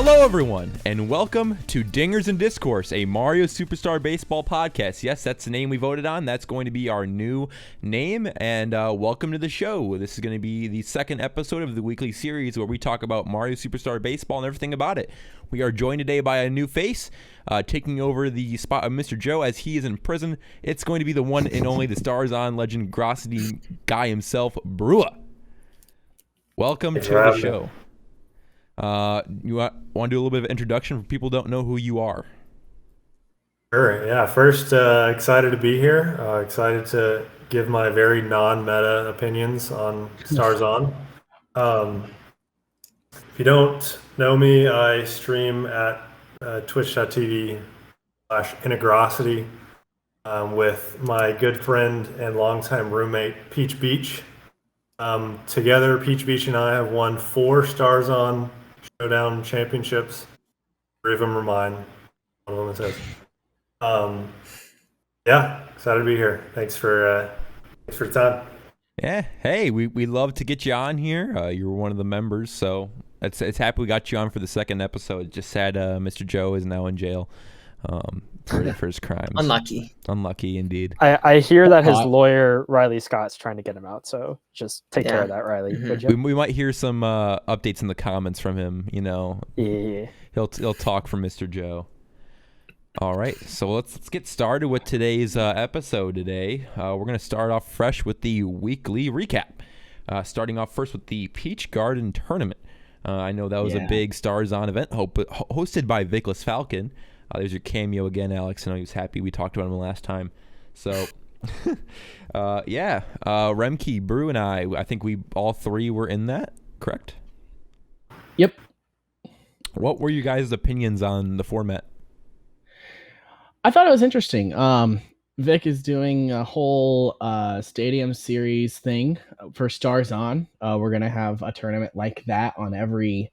Hello, everyone, and welcome to Dingers and Discourse, a Mario Superstar Baseball podcast. Yes, that's the name we voted on. That's going to be our new name, and welcome to the show. This is going to be the second episode of the weekly series where we talk about Mario Superstar Baseball and everything about it. We are joined today by a new face, taking over the spot of Mr. Joe as he is in prison. It's going to be the one and only, the Stars On legend, Grossity guy himself, Brua. Welcome to the show. You want to do a little bit of introduction for people who don't know who you are? Sure. Yeah. First, excited to be here. Excited to give my very non-meta opinions on Stars On. If you don't know me, I stream at twitch.tv/Integrosity with my good friend and longtime roommate, Peach Beach. Together, Peach Beach and I have won 4 Stars On Showdown championships. 3 of them are mine. One of them is his. Yeah, excited to be here. Thanks for the time. Yeah, hey, we love to get you on here. You're one of the members, so it's happy we got you on for the second episode. Just sad Mr. Joe is now in jail for his crimes. Unlucky indeed. I hear that his lawyer Riley Scott's trying to get him out, so just take care of that, Riley. Mm-hmm. We might hear some updates in the comments from him. You know, yeah. He'll talk from Mr. Joe. All right, so let's get started with today's episode. Today, we're gonna start off fresh with the weekly recap. Starting off first with the Peach Garden Tournament. I know that was a big Stars On event hosted by Vickless Falcon. There's your cameo again, Alex. I know he was happy. We talked about him last time. So, Remke, Brew, and I think we all 3 were in that, correct? Yep. What were you guys' opinions on the format? I thought it was interesting. Vic is doing a whole stadium series thing for Stars On. We're going to have a tournament like that on every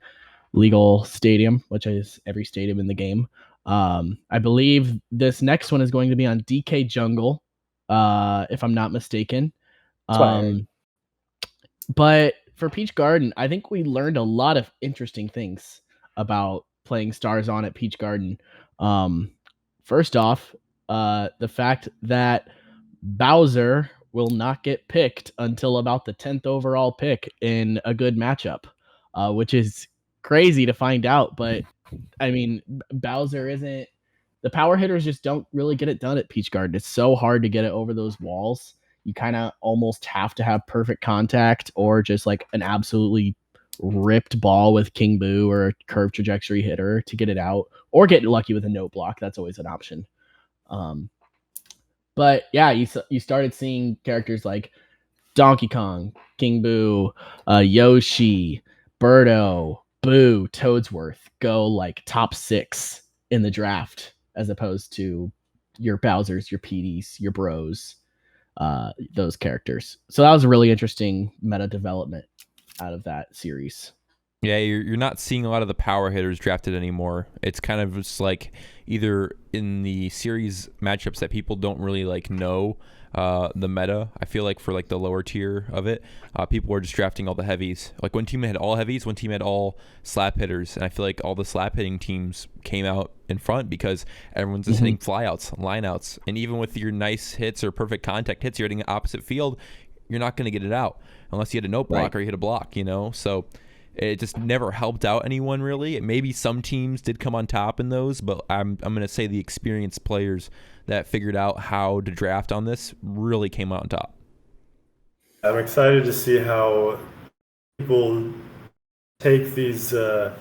legal stadium, which is every stadium in the game. I believe this next one is going to be on DK Jungle, if I'm not mistaken. But for Peach Garden, I think we learned a lot of interesting things about playing Stars On at Peach Garden. First off, the fact that Bowser will not get picked until about the 10th overall pick in a good matchup, which is crazy to find out, but I mean, Bowser isn't... The power hitters just don't really get it done at Peach Garden. It's so hard to get it over those walls. You kind of almost have to have perfect contact or just like an absolutely ripped ball with King Boo or a curved trajectory hitter to get it out, or get lucky with a note block. That's always an option. But yeah, you started seeing characters like Donkey Kong, King Boo, Yoshi, Birdo, Boo, Toadsworth go like top 6 in the draft, as opposed to your Bowsers, your Petey's, your Bros, those characters. So that was a really interesting meta development out of that series. Yeah, you're not seeing a lot of the power hitters drafted anymore. It's kind of just like either in the series matchups that people don't really like know the meta. I feel like for like the lower tier of it, people were just drafting all the heavies. Like one team had all heavies, one team had all slap hitters, and I feel like all the slap hitting teams came out in front because everyone's just hitting flyouts, lineouts, and even with your nice hits or perfect contact hits, you're hitting the opposite field, you're not going to get it out unless you hit a note block or you hit a block, you know? So it just never helped out anyone really. Maybe some teams did come on top in those, but I'm going to say the experienced players that figured out how to draft on this really came out on top. I'm excited to see how people take these little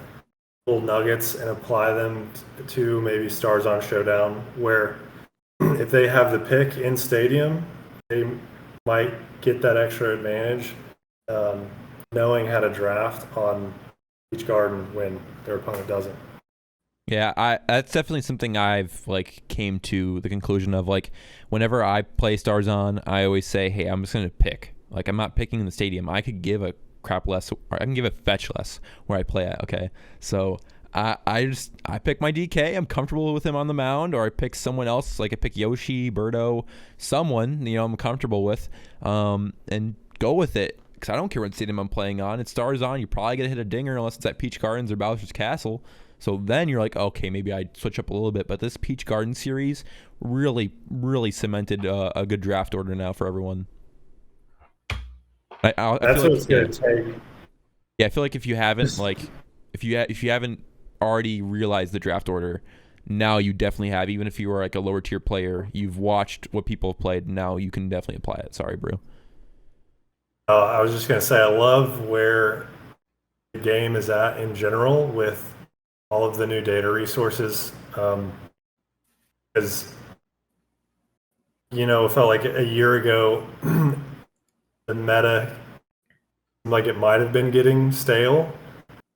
nuggets and apply them to maybe Stars On Showdown, where if they have the pick in stadium, they might get that extra advantage knowing how to draft on Peach Garden when their opponent doesn't. Yeah, that's definitely something I've like came to the conclusion of. Like whenever I play Stars On, I always say, hey, I'm just gonna pick. Like I'm not picking in the stadium. I could give a crap less, or I can give a fetch less where I play at. Okay, so I pick my DK. I'm comfortable with him on the mound, or I pick someone else. Like I pick Yoshi, Birdo, someone I'm comfortable with, and go with it. Because I don't care what stadium I'm playing on. It Stars On. You're probably going to hit a dinger unless it's at Peach Gardens or Bowser's Castle. So then you're like, okay, maybe I'd switch up a little bit. But this Peach Garden series really, really cemented a good draft order now for everyone. I That's feel what it's going to take. Yeah, I feel like if you haven't if you haven't already realized the draft order, now you definitely have. Even if you were like a lower tier player, you've watched what people have played. Now you can definitely apply it. Sorry, bro. I was just going to say, I love where the game is at in general with all of the new data resources. Because, it felt like a year ago, the meta seemed like it might have been getting stale.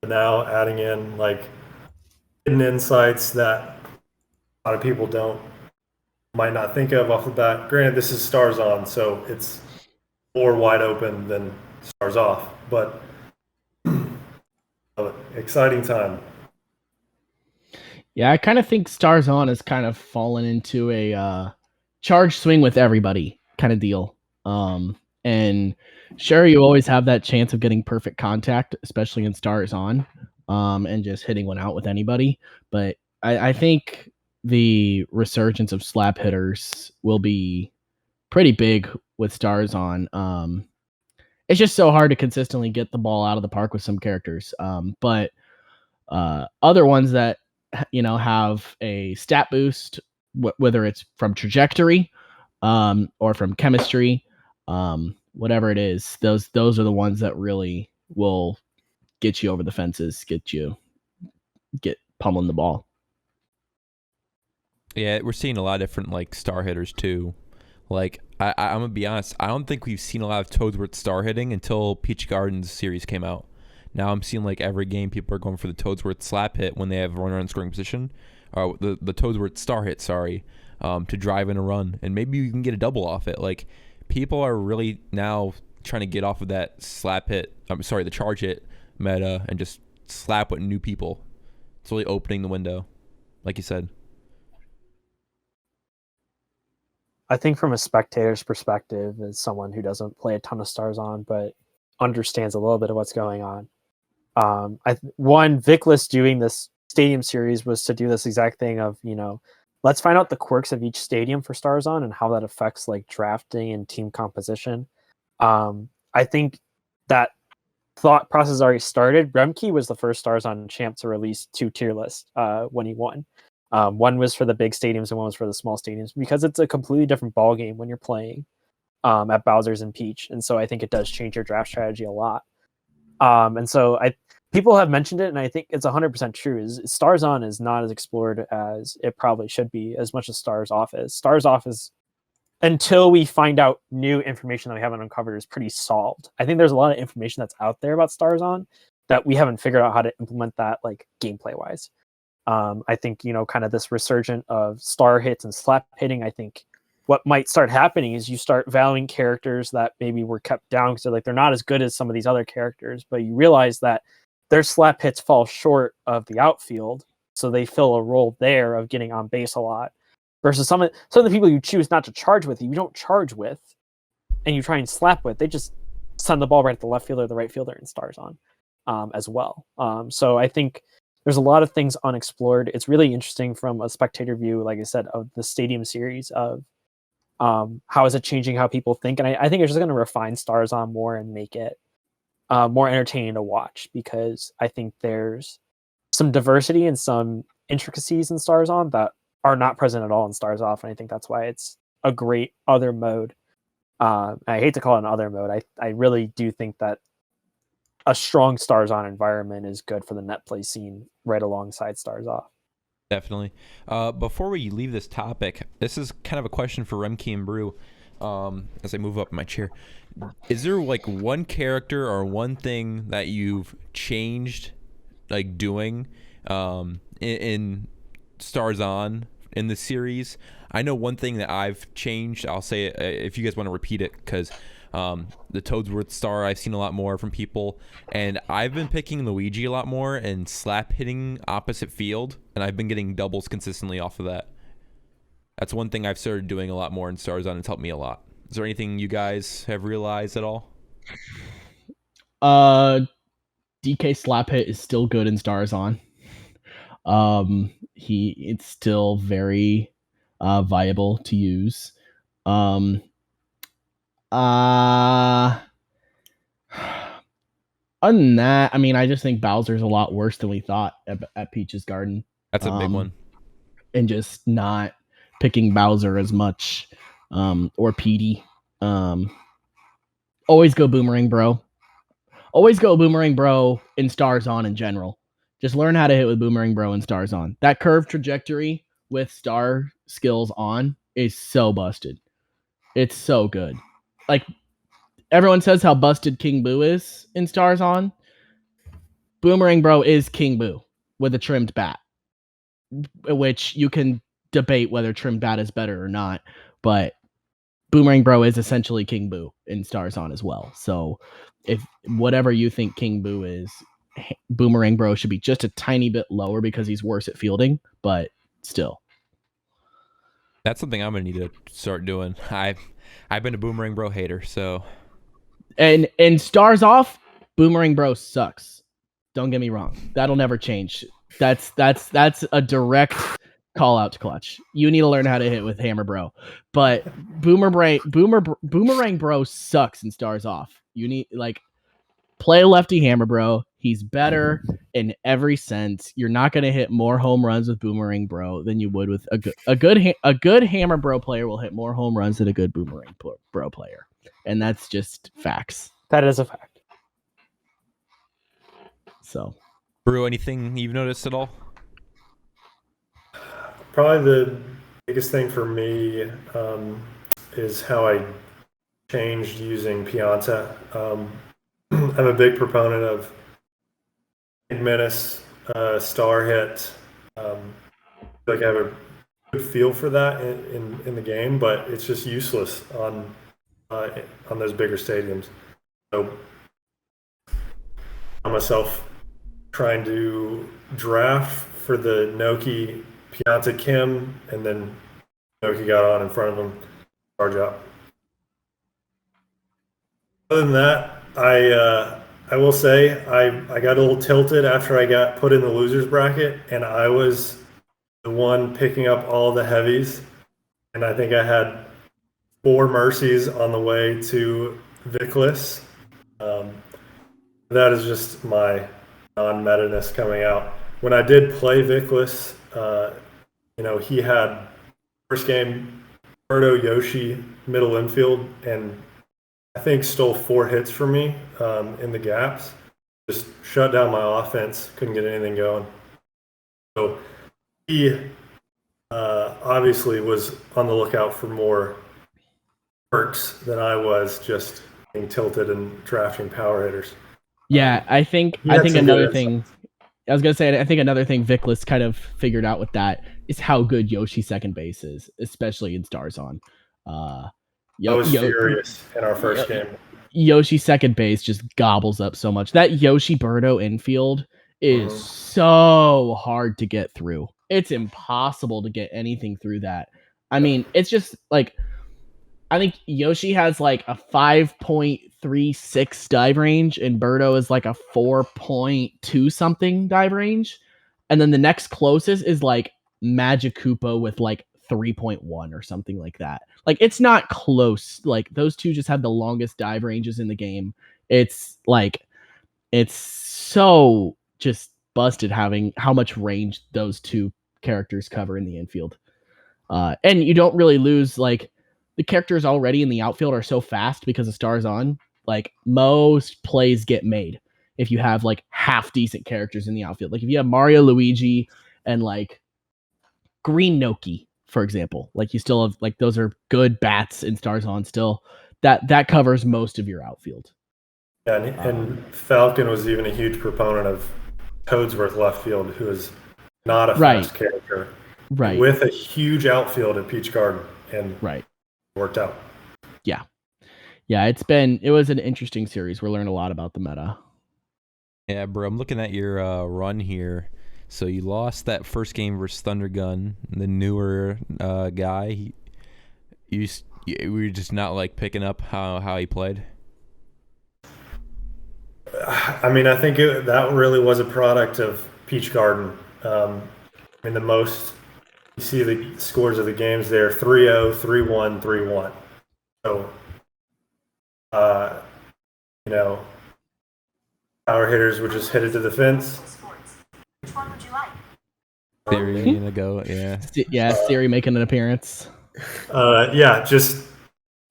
But now adding in like hidden insights that a lot of people might not think of off the bat. Granted, this is Stars On, so it's more wide open than Stars Off, but exciting time. Yeah, I kind of think Stars On has kind of fallen into a charge swing with everybody kind of deal. And sure, you always have that chance of getting perfect contact, especially in Stars On, and just hitting one out with anybody. But I think the resurgence of slap hitters will be pretty big with Stars On. It's just so hard to consistently get the ball out of the park with some characters. But other ones that have a stat boost, whether it's from trajectory or from chemistry, whatever it is, those are the ones that really will get you over the fences, get pummeling the ball. Yeah, we're seeing a lot of different like star hitters too. Like I'm gonna be honest, I don't think we've seen a lot of Toadsworth star hitting until Peach Gardens series came out. Now I'm seeing like every game people are going for the Toadsworth slap hit when they have a runner in scoring position, or the Toadsworth star hit, to drive in a run, and maybe you can get a double off it. Like people are really now trying to get off of that slap hit. The charge hit meta and just slap with new people. It's really opening the window, like you said. I think from a spectator's perspective, as someone who doesn't play a ton of Stars On, but understands a little bit of what's going on. Vickless doing this stadium series was to do this exact thing of, let's find out the quirks of each stadium for Stars On and how that affects like drafting and team composition. I think that thought process already started. Remke was the first Stars On champ to release 2 tier lists when he won. One was for the big stadiums and one was for the small stadiums, because it's a completely different ball game when you're playing at Bowser's and Peach. And so I think it does change your draft strategy a lot. And so people have mentioned it, and I think it's 100% true. Stars On is not as explored as it probably should be, as much as Stars Off is. Stars Off is, until we find out new information that we haven't uncovered, is pretty solved. I think there's a lot of information that's out there about Stars On that we haven't figured out how to implement that like gameplay wise. I think, kind of this resurgent of star hits and slap hitting, I think what might start happening is you start valuing characters that maybe were kept down because they're not as good as some of these other characters, but you realize that their slap hits fall short of the outfield, so they fill a role there of getting on base a lot, versus some of the people you choose not to charge with, you don't charge with, and you try and slap with, they just send the ball right at the left fielder or the right fielder in Stars On as well. So I think there's a lot of things unexplored. It's really interesting from a spectator view, like I said, of the stadium series of how is it changing how people think. And I think it's just going to refine Stars On more and make it more entertaining to watch, because I think there's some diversity and some intricacies in Stars On that are not present at all in Stars Off. And I think that's why it's a great other mode. I hate to call it an other mode. I really do think that a strong Stars On environment is good for the net play scene right alongside Stars Off. Definitely. Before we leave this topic, this is kind of a question for Remke and Brew. As I move up in my chair, is there like one character or one thing that you've changed, like doing, in Stars On in the series? I know one thing that I've changed. I'll say it, if you guys want to repeat it, because the Toadsworth star I've seen a lot more from people, and I've been picking Luigi a lot more and slap hitting opposite field, and I've been getting doubles consistently off of that. That's one thing I've started doing a lot more in Stars On. It's helped me a lot. Is there anything you guys have realized at all? DK slap hit is still good in Stars On. It's still very viable to use. Other than that, I mean, I just think Bowser's a lot worse than we thought at Peach's Garden. That's a big one. And just not picking Bowser as much, or Petey. Always go Boomerang Bro. Always go Boomerang Bro in Stars On in general. Just learn how to hit with Boomerang Bro and Stars On. That curve trajectory with star skills on is so busted. It's so good. Like, everyone says how busted King Boo is in Stars On. Boomerang Bro is King Boo with a trimmed bat, which you can debate whether trimmed bat is better or not, but Boomerang Bro is essentially King Boo in Stars On as well. So if whatever you think King Boo is, Boomerang Bro should be just a tiny bit lower because he's worse at fielding, but still. That's something I'm gonna need to start doing. I've been a Boomerang Bro hater, so. And Stars Off, Boomerang Bro sucks. Don't get me wrong. That'll never change. That's a direct call out to Clutch. You need to learn how to hit with Hammer Bro. But Boomerang Bro sucks in Stars Off. You need, like, play lefty Hammer Bro. He's better in every sense. You're not going to hit more home runs with Boomerang Bro than you would with a good Hammer Bro player will hit more home runs than a good Boomerang Bro player. And that's just facts. That is a fact. So, Brew, anything you've noticed at all? Probably the biggest thing for me is how I changed using Pianta. I'm a big proponent of Menace, star hit. I feel like I have a good feel for that in the game, but it's just useless on those bigger stadiums. So I myself trying to draft for the Noki Pianta Kim, and then Noki got on in front of him, charge out. Other than that, I will say I got a little tilted after I got put in the losers bracket, and I was the one picking up all the heavies, and I think I had 4 mercies on the way to Vickless. That is just my non-meta-ness coming out. When I did play Vickless, he had first game Birdo Yoshi middle infield, and I think stole 4 hits from me in the gaps. Just shut down my offense, couldn't get anything going. So he obviously was on the lookout for more perks than I was, just being tilted and drafting power hitters. Yeah, I think another thing. I was gonna say, I think another thing Vickless kind of figured out with that is how good Yoshi second base is, especially in Stars On. I was furious in our first game. Yoshi second base just gobbles up so much. That Yoshi Birdo infield is so hard to get through. It's impossible to get anything through that. I mean, it's just like, I think Yoshi has like a 5.36 dive range, and Birdo is like a 4.2 something dive range. And then the next closest is like Magikoopa with like 3.1 or something like that. Like, it's not close. Like, those two just have the longest dive ranges in the game. It's like, it's so just busted having how much range those two characters cover in the infield. And you don't really lose, like, the characters already in the outfield are so fast because of Stars On. Like, most plays get made if you have like half decent characters in the outfield. Like, if you have Mario, Luigi, and like Green Noki, for example, like, you still have, like, those are good bats in Stars On still. That covers most of your outfield. Yeah, and Falcon was even a huge proponent of Toadsworth left field, who is not a fast character. Right. With a huge outfield at Peach Garden, and worked out. Yeah, it was an interesting series. We're learning a lot about the meta. Yeah, bro, I'm looking at your run here. So you lost that first game versus Thundergun, the newer guy. You were just not like picking up how he played. I mean, I think that really was a product of Peach Garden. I mean, the most you see the scores of the games there 3-0, 3-1, 3-1. So, you know, power hitters would just hit it to the fence. Which one would you like? Theory gonna go, yeah. Yeah, Siri making an appearance. Yeah, just,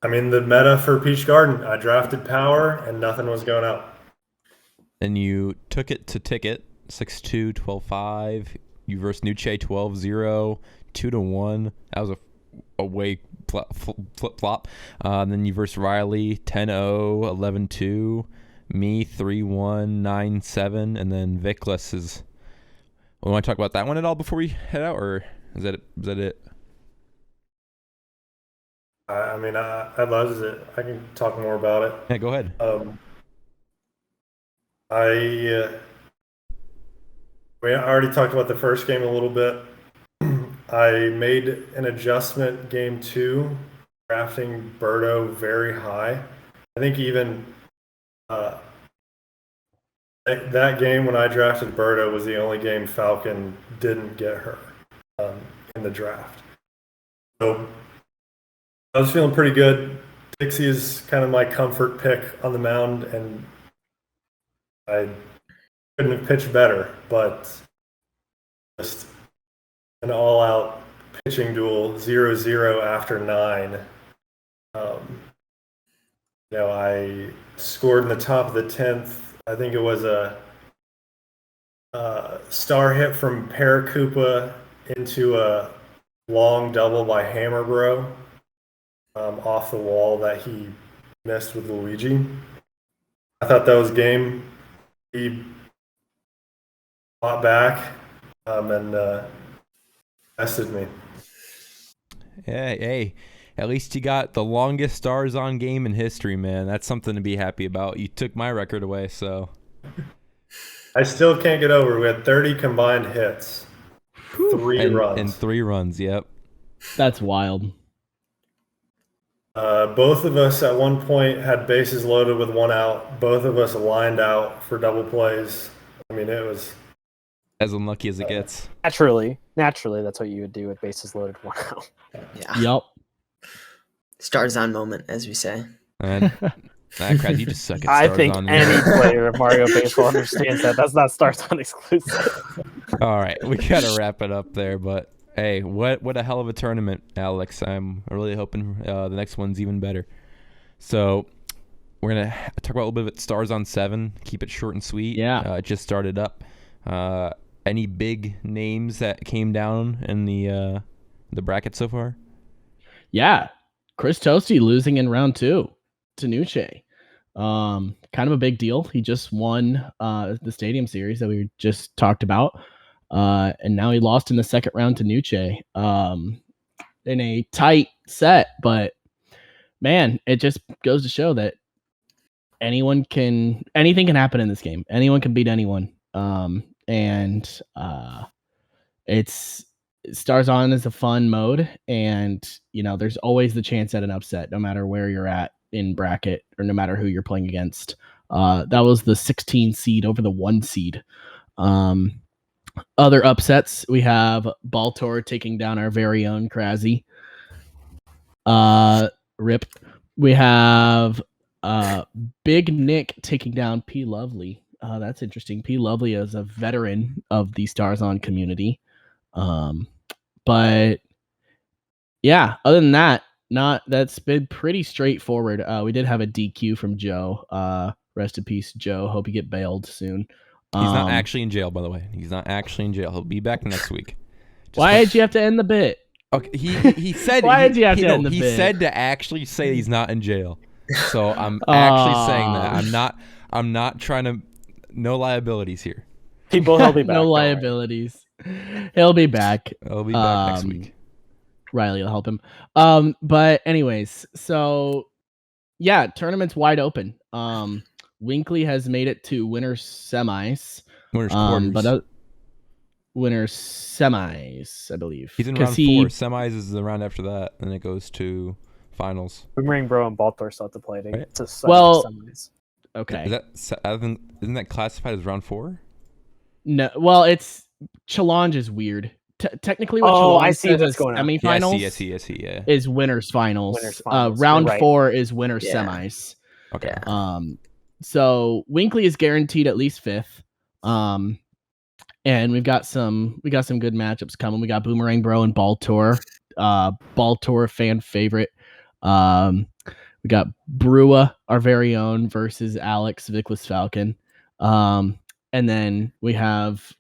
I mean, the meta for Peach Garden, I drafted power and nothing was going out. And you took it to ticket 6-2, 12-5. You versed Nuche 12-0, 2-1. That was a way flip flop. Then you versed Riley 10-0, 11-2. Me 3-1, 9-7, and then Vickless is. We want to talk about that one at all before we head out, or is that it? I mean, I love it. I can talk more about it. Yeah, go ahead. We already talked about the first game a little bit. I made an adjustment game 2, drafting Birdo very high. I think even that game when I drafted Birdo was the only game Falcon didn't get her in the draft. So I was feeling pretty good. Dixie is kind of my comfort pick on the mound, and I couldn't have pitched better, but just an all-out pitching duel, 0-0 after 9. I scored in the top of the 10th. I think it was a star hit from Paracupa into a long double by Hammerbro off the wall that he missed with Luigi. I thought that was game. He fought back and bested me. Hey, at least you got the longest stars on game in history, man. That's something to be happy about. You took my record away, so. I still can't get over. We had 30 combined hits, 3 runs. And 3 runs, yep. That's wild. Both of us at one point had bases loaded with 1 out. Both of us lined out for double plays. I mean, it was as unlucky as it gets. Naturally, that's what you would do with bases loaded 1 out. Yeah. Yep. Stars on moment, as we say. Crazzy, you just suck at I stars think on. any player of Mario Baseball understands that. That's not Stars on exclusive. All right, we gotta wrap it up there, but hey, what a hell of a tournament, Alex. I'm really hoping the next one's even better. So we're gonna talk about a little bit of Stars on 7. Keep it short and sweet. Yeah. It just started up. Any big names that came down in the bracket so far? Yeah. Chris Toasty losing in round 2 to Nuche. Kind of a big deal. He just won the Stadium Series that we just talked about. And now he lost in the second round to Nuche in a tight set. But, man, it just goes to show that anything can happen in this game. Anyone can beat anyone. And it's Stars On is a fun mode, and there's always the chance at an upset, no matter where you're at in bracket or no matter who you're playing against. That was the 16 seed over the 1 seed. Other upsets, we have Baltor taking down our very own Crazzy. Rip. We have Big Nick taking down P Lovely. That's interesting. P Lovely is a veteran of the Stars On community. But yeah, other than that, that's been pretty straightforward. We did have a DQ from Joe. Rest in peace, Joe. Hope you get bailed soon. He's not actually in jail, by the way. He's not actually in jail. He'll be back next week. Why did you have to end the bit? Okay, he said. Why did you have to end the bit? He bit? said to actually say he's not in jail. So I'm actually saying that. I'm not trying to. No liabilities here. He'll be back. No liabilities. He'll be back. He'll be back next week. Riley will help him. But anyways, so yeah, tournament's wide open. Winkley has made it to winners semis. Winners quarters. Winners semis, I believe. He's in round 4. Semis is the round after that, and it goes to finals. Boomerang Bro and Baltor still have to play it. Right. It's a semis. Okay. Isn't that classified as round 4? No, well, it's challenge is weird. Technically, what Oh, challenge I see says what's is going on. semifinals. I see. Yeah. Is winners finals. Winners finals. Round You're right. 4 is winners Yeah. semis. Okay. Yeah. So Winkley is guaranteed at least 5th. And we've got some good matchups coming. We got Boomerang Bro and Ball Tour. Ball Tour fan favorite. We got Brua, our very own, versus Alex Vickless Falcon. And then we have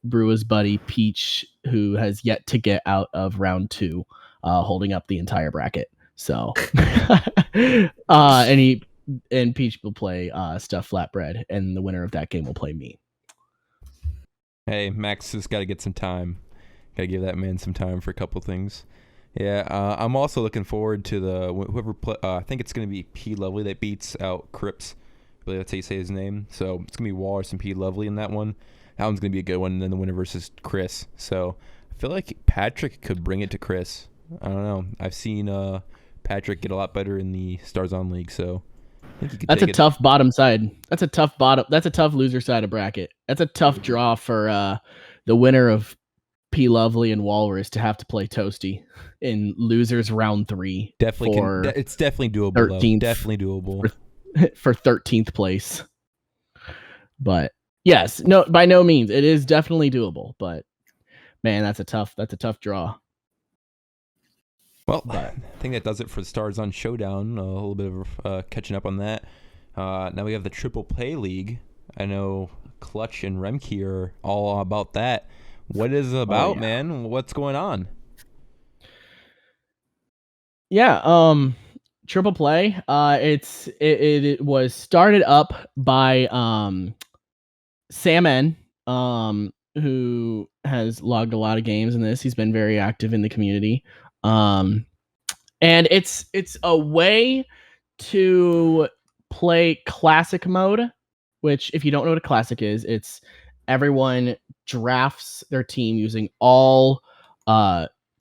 Brua's buddy Peach, who has yet to get out of round 2, holding up the entire bracket. So and Peach will play Stuff Flatbread, and the winner of that game will play me. Hey, Max has got to get some time. Got to give that man some time for a couple things. Yeah, I'm also looking forward to whoever I think it's going to be P. Lovely that beats out Crips. I believe that's how you say his name. So it's going to be Walrus and P. Lovely in that one. That one's going to be a good one. And then the winner versus Chris. So I feel like Patrick could bring it to Chris. I don't know. I've seen Patrick get a lot better in the Stars On League. So I think he could That's a take it. tough bottom side. That's a tough bottom. That's a tough loser side of bracket. That's a tough draw for the winner of P. Lovely and Walrus to have to play Toasty in losers round 3. Definitely, it's definitely doable. 13th. Definitely doable For 13th place. But yes, no, by no means, it is definitely doable. But man, that's a tough draw. Well, I think that does it for the Stars On Showdown. A little bit of catching up on that. Now we have the Triple Play League. I know Clutch and Remke are all about that. What is it about, man? What's going on? Yeah, Triple Play. It was started up by Sam N, who has logged a lot of games in this. He's been very active in the community. And it's a way to play classic mode, which if you don't know what a classic is, it's everyone drafts their team using all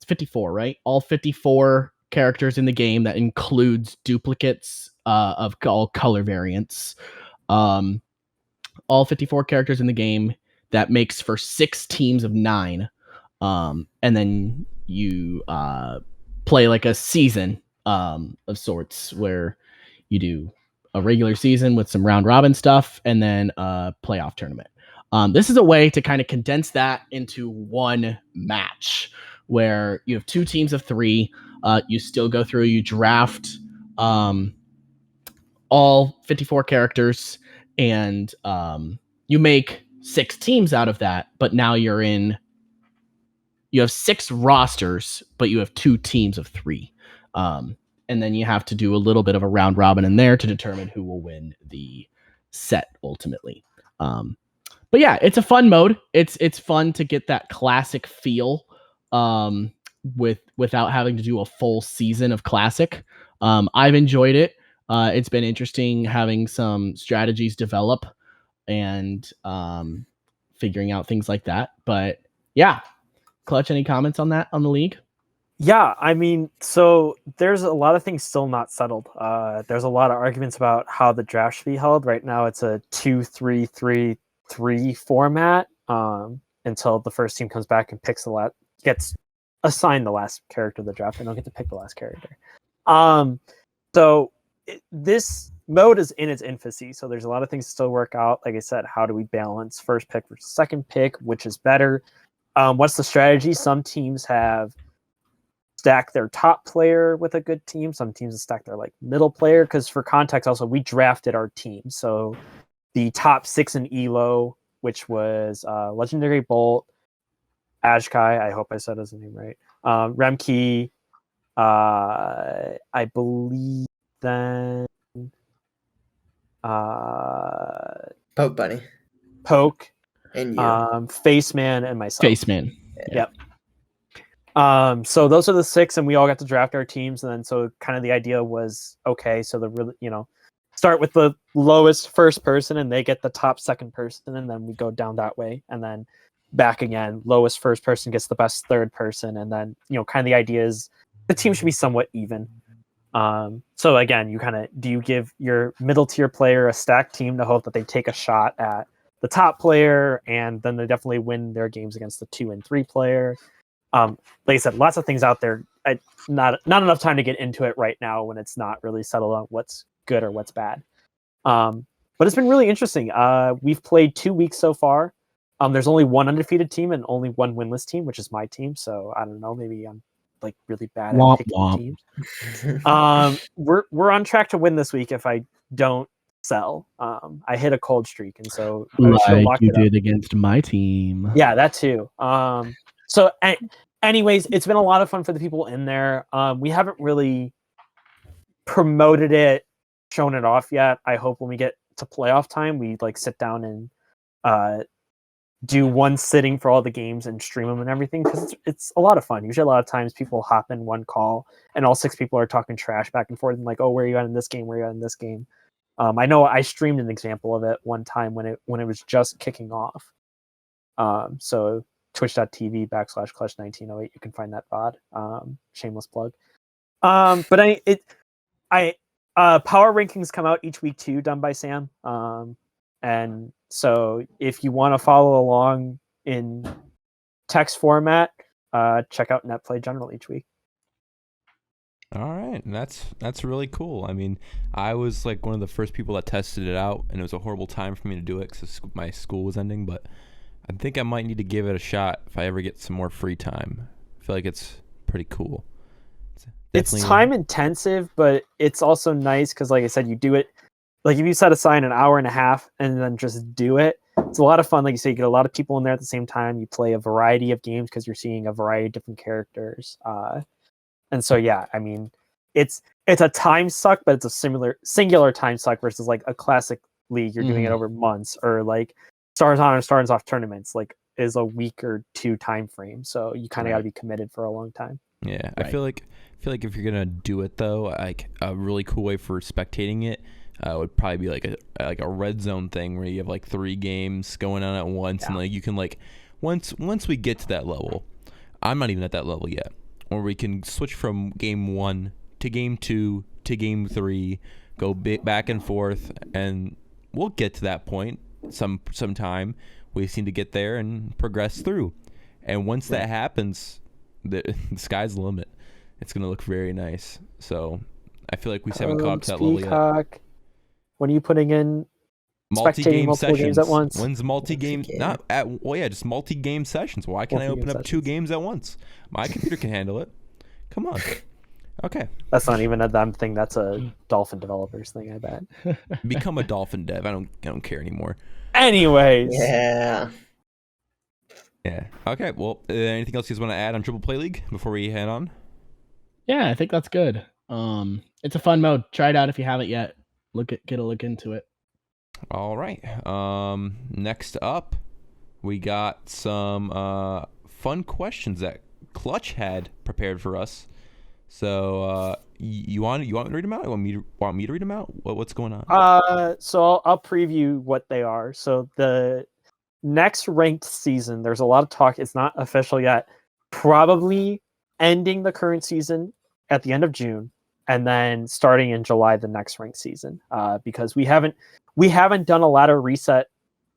54, right? All 54 characters in the game. That includes duplicates of all color variants. All 54 characters in the game. That makes for 6 teams of 9. And then you play like a season of sorts where you do a regular season with some round robin stuff and then a playoff tournament. This is a way to kind of condense that into one match where you have 2 teams of 3. You still go through, you draft all 54 characters, and you make 6 teams out of that, but now you have 6 rosters, but you have 2 teams of 3. And then you have to do a little bit of a round robin in there to determine who will win the set ultimately. But yeah, it's a fun mode. It's fun to get that classic feel without having to do a full season of classic. I've enjoyed it. It's been interesting having some strategies develop and figuring out things like that. But yeah, Clutch, any comments on that, on the league? Yeah, I mean, so there's a lot of things still not settled. There's a lot of arguments about how the draft should be held. Right now, it's a 2-3-3-3 format until the first team comes back and gets assigned the last character of the draft. They don't get to pick the last character. This mode is in its infancy, so there's a lot of things to still work out. Like I said, how do we balance first pick versus second pick? Which is better? What's the strategy? Some teams have stacked their top player with a good team. Some teams have stacked their middle player. Because for context, also we drafted our team. So the top 6 in ELO, which was Legendary Bolt, Ajkai, I hope I said his name right. Remke, I believe then Poke Bunny. Poke, And you. Faceman, and myself. Faceman. Yep. So those are the 6, and we all got to draft our teams. And then so kind of the idea was, okay, so the really, start with the lowest first person and they get the top second person, and then we go down that way, and then back again, lowest first person gets the best third person, and then kind of the idea is the team should be somewhat even. So again, do you give your middle tier player a stacked team to hope that they take a shot at the top player, and then they definitely win their games against the 2 and 3 player. Like I said, lots of things out there. Not enough time to get into it right now when it's not really settled on what's good or what's bad. But it's been really interesting. We've played 2 weeks so far. There's only one undefeated team and only one winless team, which is my team. So I don't know, maybe I'm like really bad at picking teams. We're on track to win this week if I don't sell. I hit a cold streak, and so like you did against my team. Yeah, that too. So anyways, it's been a lot of fun for the people in there. We haven't really promoted it, shown it off yet. I hope when we get to playoff time, we like sit down and do one sitting for all the games and stream them and everything, because it's a lot of fun. Usually a lot of times people hop in one call and all 6 people are talking trash back and forth and like, oh, where are you at in this game? Where are you at in this game? I know I streamed an example of it one time when it was just kicking off. So twitch.tv/clutch1908, you can find that VOD. Shameless plug. But power rankings come out each week too, done by Sam. And so if you want to follow along in text format, check out NetPlay General each week. All right, and that's really cool. I mean, I was like one of the first people that tested it out, and it was a horrible time for me to do it because my school was ending. But I think I might need to give it a shot if I ever get some more free time. I feel like it's pretty cool. It's time intensive, but it's also nice because, like I said, you do it. Like if you set aside an hour and a half and then just do it, it's a lot of fun. Like you say, you get a lot of people in there at the same time. You play a variety of games because you're seeing a variety of different characters. And so, yeah, I mean, it's a time suck, but it's a singular time suck versus like a classic league. You're doing it over months, or like Stars On or Stars Off tournaments, like is a week or 2 time frame. So you kind of got to be committed for a long time. Yeah, right. I feel like if you're gonna do it though, like a really cool way for spectating it would probably be like a red zone thing where you have like 3 games going on at once, and like you can like once we get to that level, I'm not even at that level yet, or we can switch from game 1 to game 2 to game 3, go back and forth, and we'll get to that point sometime. We seem to get there and progress through, and once that happens, the sky's the limit. It's gonna look very nice. So I feel like we haven't caught up to that level yet. When are you putting in multi-game multiple sessions games at once? When's multi-game? Not at just multi-game sessions. Why can't I open up 2 games at once? My computer can handle it. Come on. Okay. That's not even a them thing. That's a Dolphin developers thing, I bet. Become a Dolphin dev. I don't care anymore. Anyways. Yeah. Okay. Well, anything else you guys want to add on Triple Play League before we head on? Yeah, I think that's good. It's a fun mode. Try it out if you haven't yet. Get a look into it. All right. Next up, we got some fun questions that Clutch had prepared for us. So you want me to read them out? Or want me to read them out? What's going on? So I'll preview what they are. So the next ranked season, there's a lot of talk. It's not official yet. Probably ending the current season at the end of June, and then starting in July the next ranked season. Because we haven't done a ladder reset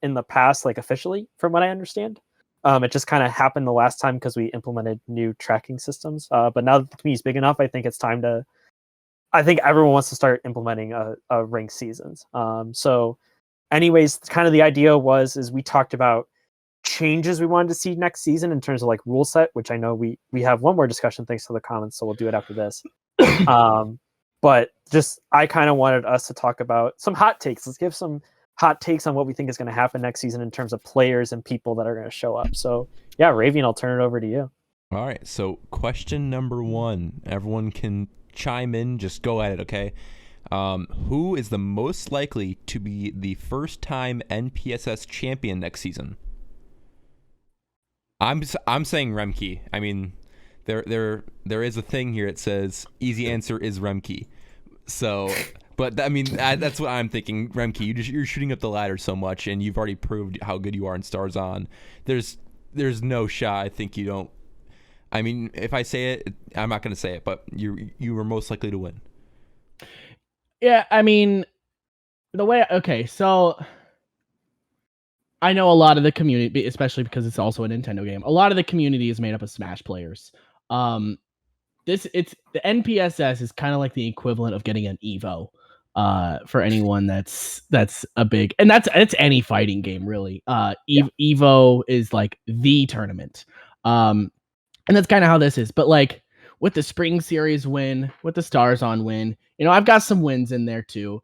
in the past, like officially, from what I understand. It just kind of happened the last time because we implemented new tracking systems. But now that the community is big enough, I think it's time to. I think everyone wants to start implementing a ranked seasons. So, anyways, kind of the idea is we talked about changes we wanted to see next season in terms of like rule set, which I know we have one more discussion thanks to the comments, so we'll do it after this. But just I kind of wanted us to talk about some hot takes. Let's give some hot takes on what we think is going to happen next season in terms of players and people that are going to show up. So yeah, Raviannn, I'll turn it over to you. All right. So question number 1, everyone can chime in. Just go at it. Okay. Who is the most likely to be the first-time NPSS champion next season? I'm saying Remke. I mean, there is a thing here. It says easy answer is Remke. So, but I mean that's what I'm thinking. Remke, you're shooting up the ladder so much, and you've already proved how good you are in Stars On. There's no shot. I think you don't. I mean, if I say it, I'm not going to say it, but you were most likely to win. Yeah, I mean, so I know a lot of the community, especially because it's also a Nintendo game. A lot of the community is made up of Smash players. The NPSS is kind of like the equivalent of getting an Evo. For anyone that's a big, and it's any fighting game really. Evo is like the tournament. And that's kind of how this is. But like with the Spring Series win, with the Stars on win, I've got some wins in there too.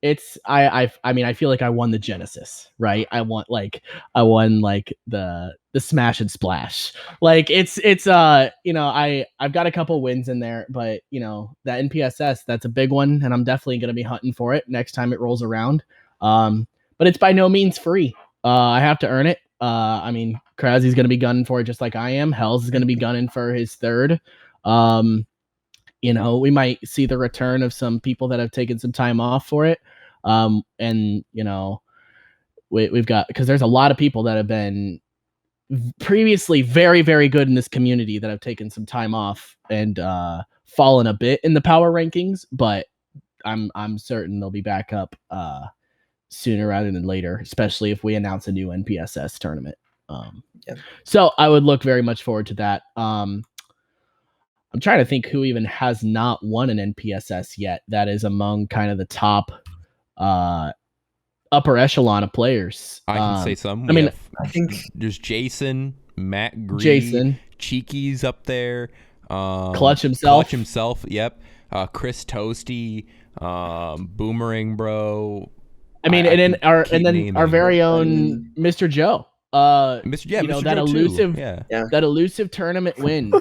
It's I mean I feel like I won the Genesis, right? I won like the Smash and Splash. Like it's I've got a couple wins in there, but that NPSS, that's a big one, and I'm definitely gonna be hunting for it next time it rolls around. But it's by no means free. I have to earn it. I mean, Crazzy's gonna be gunning for it just like I am. Hells is gonna be gunning for his third. We might see the return of some people that have taken some time off for it. And we've got, because there's a lot of people that have been previously very, very good in this community that have taken some time off and fallen a bit in the power rankings, but I'm certain they'll be back up sooner rather than later, especially if we announce a new NPSS tournament. So I would look very much forward to that. I'm trying to think who even has not won an NPSS yet that is among kind of the top upper echelon of players. I can say some. I think there's Jason, Matt Green, Cheeky's up there. Clutch himself. Yep. Chris Toasty, Boomerang Bro. I mean, and then our very own Mr. Joe. Mr. that Joe elusive, too. that elusive tournament win.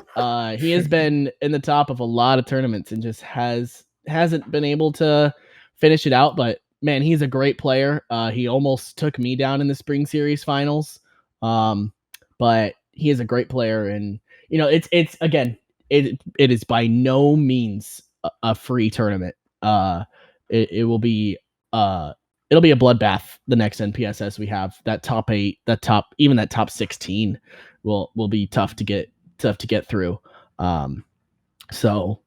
He has been in the top of a lot of tournaments and just hasn't been able to finish it out. But man, he's a great player. He almost took me down in the Spring Series finals. But he is a great player, and it's again, it is by no means a free tournament. It will be it'll be a bloodbath. The next NPSS we have, that top 8, that top 16 will be tough to get through. So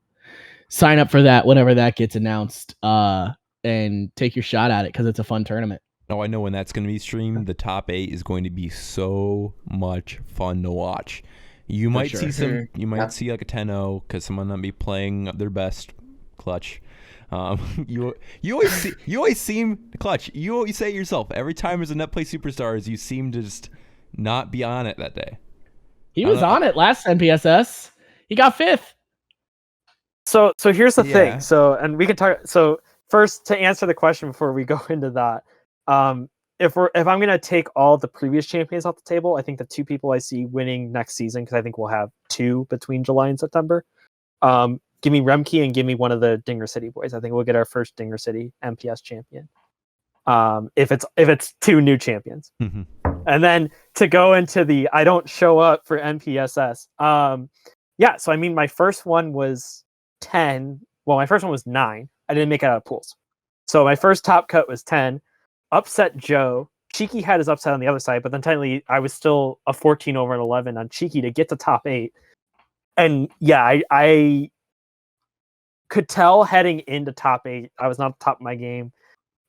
sign up for that whenever that gets announced, and take your shot at it because it's a fun tournament. Oh, I know when that's going to be streamed. The top 8 is going to be so much fun to watch. You might see see like a 10-0 because someone might be playing their best. Clutch. You always seem Clutch. You always say it yourself. Every time there's a net play superstars, you seem to just not be on it that day. He was on it last NPSS. He got 5th. So here's the thing. So, and we can talk. So first, to answer the question before we go into that, if I'm gonna take all the previous champions off the table, I think the 2 people I see winning next season, because I think we'll have 2 between July and September. Give me Remke and give me one of the Dinger City boys. I think we'll get our first Dinger City MPS champion. If it's 2 new champions. Mm-hmm. And then to go into the I don't show up for NPSS. So I mean my first one was 10. Well, my first one was 9. I didn't make it out of pools. So my first top cut was 10. Upset Joe. Cheeky had his upset on the other side, but then technically I was still a 14 over an 11 on Cheeky to get to top 8. And yeah, I could tell heading into top 8, I was not at the top of my game.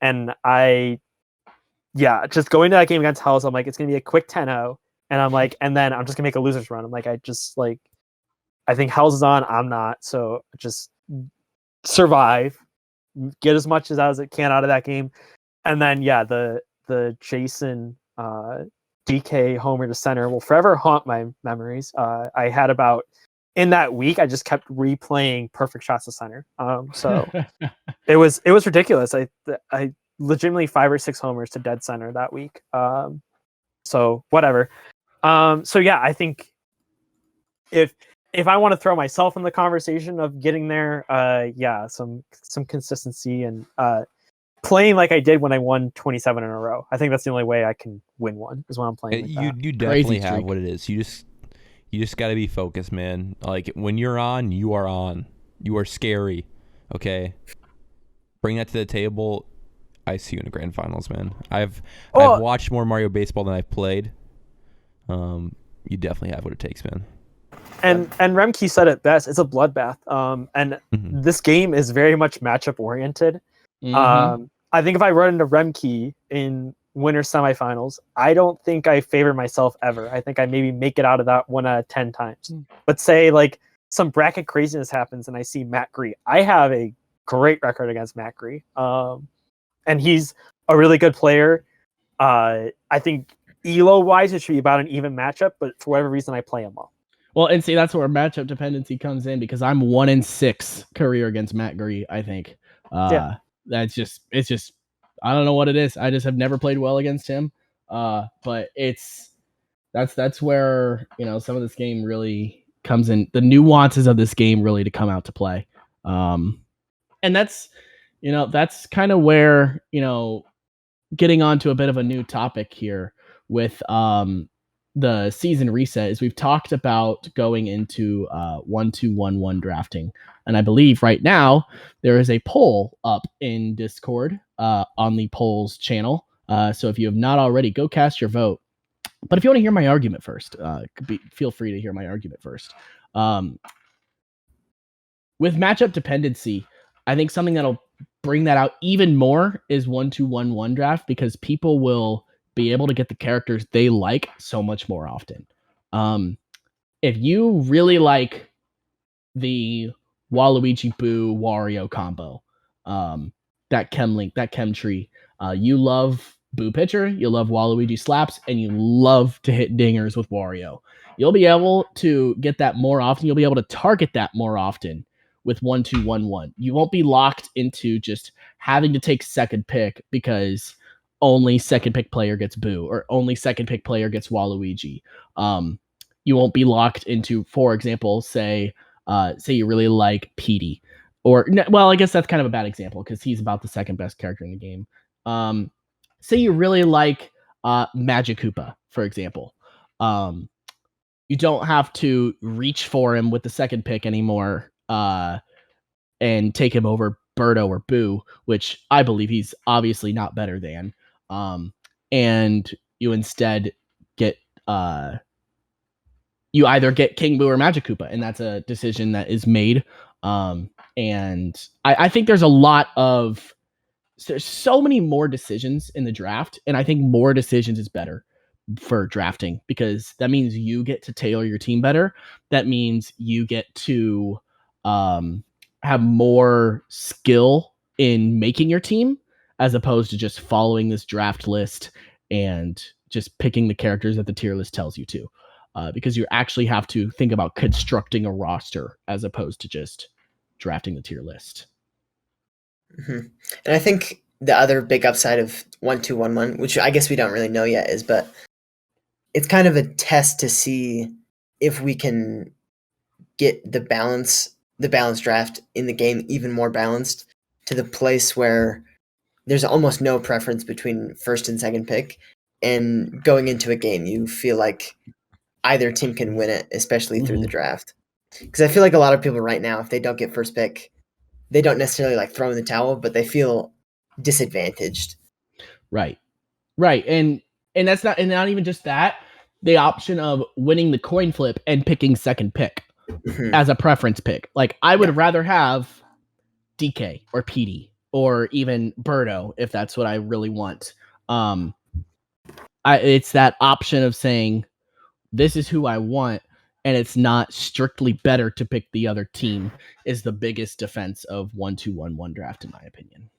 And just going to that game against Hells, I'm like, it's going to be a quick 10-0. And I'm like, and then I'm just going to make a loser's run. I'm like, I think Hells is on, I'm not. So just survive, get as much as I can out of that game. And then, the Jason DK homer to center will forever haunt my memories. I had about, in that week, I just kept replaying perfect shots to center. So it was ridiculous. I legitimately 5 or 6 homers to dead center that week. So whatever. I think if I want to throw myself in the conversation of getting there, some consistency and playing like I did when I won 27 in a row. I think that's the only way I can win one is when I'm playing. You definitely have what it is. You just got to be focused, man. Like when you're on, you are on. You are scary. Okay, bring that to the table. I see you in the grand finals, man. I've watched more Mario Baseball than I've played. You definitely have what it takes, man. And Remke said it best. It's a bloodbath. This game is very much matchup oriented. Mm-hmm. I think if I run into Remke in winter semifinals. I don't think I favor myself ever. I think I maybe make it out of that 1 out of 10 times. But say like some bracket craziness happens and I see Matt Gree. I have a great record against Matt Gree. And he's a really good player. I think elo wise it should be about an even matchup, but for whatever reason I play him well. Well, and see, that's where matchup dependency comes in because I'm 1-6 career against Matt Gree, I think. It's just I don't know what it is. I just have never played well against him. But that's where, some of this game really comes in, the nuances of this game really to come out to play. And that's kind of where, getting onto a bit of a new topic here with the season reset is we've talked about going into 1-2-1-1 drafting. And I believe right now there is a poll up in Discord on the polls channel. So if you have not already, go cast your vote. But if you want to hear my argument first, feel free to hear my argument first. With matchup dependency, I think something that'll bring that out even more is 1-2-1-1 draft because people will be able to get the characters they like so much more often. If you really like the Waluigi Boo Wario combo, that chem link, that chem tree, you love Boo Pitcher, you love Waluigi slaps, and you love to hit dingers with Wario. You'll be able to get that more often. You'll be able to target that more often with 1-2-1-1. You won't be locked into just having to take second pick because only second pick player gets Boo or only second pick player gets Waluigi. You won't be locked into, for example, say you really like Petey, or well, I guess that's kind of a bad example because he's about the second best character in the game. Say you really like Magic Koopa, for example. You don't have to reach for him with the second pick anymore and take him over Birdo or Boo, which I believe he's obviously not better than. And you instead get you either get King Boo or Magic Koopa, and that's a decision that is made. And I think there's so many more decisions in the draft, and I think more decisions is better for drafting because that means you get to tailor your team better. That means you get to have more skill in making your team as opposed to just following this draft list and just picking the characters that the tier list tells you to. Because you actually have to think about constructing a roster as opposed to just drafting the tier list. Mm-hmm. And I think the other big upside of 1-2-1-1, which I guess we don't really know yet, is but it's kind of a test to see if we can get the balanced draft in the game even more balanced to the place where there's almost no preference between first and second pick, and going into a game you feel like either team can win it, especially through the draft. Because I feel like a lot of people right now, if they don't get first pick, they don't necessarily like throw in the towel, but they feel disadvantaged. Right. And that's not even just that. The option of winning the coin flip and picking second pick as a preference pick. Like I would rather have DK or PD or even Birdo if that's what I really want. It's that option of saying this is who I want, and it's not strictly better to pick the other team is the biggest defense of 1-2-1-1 draft, in my opinion.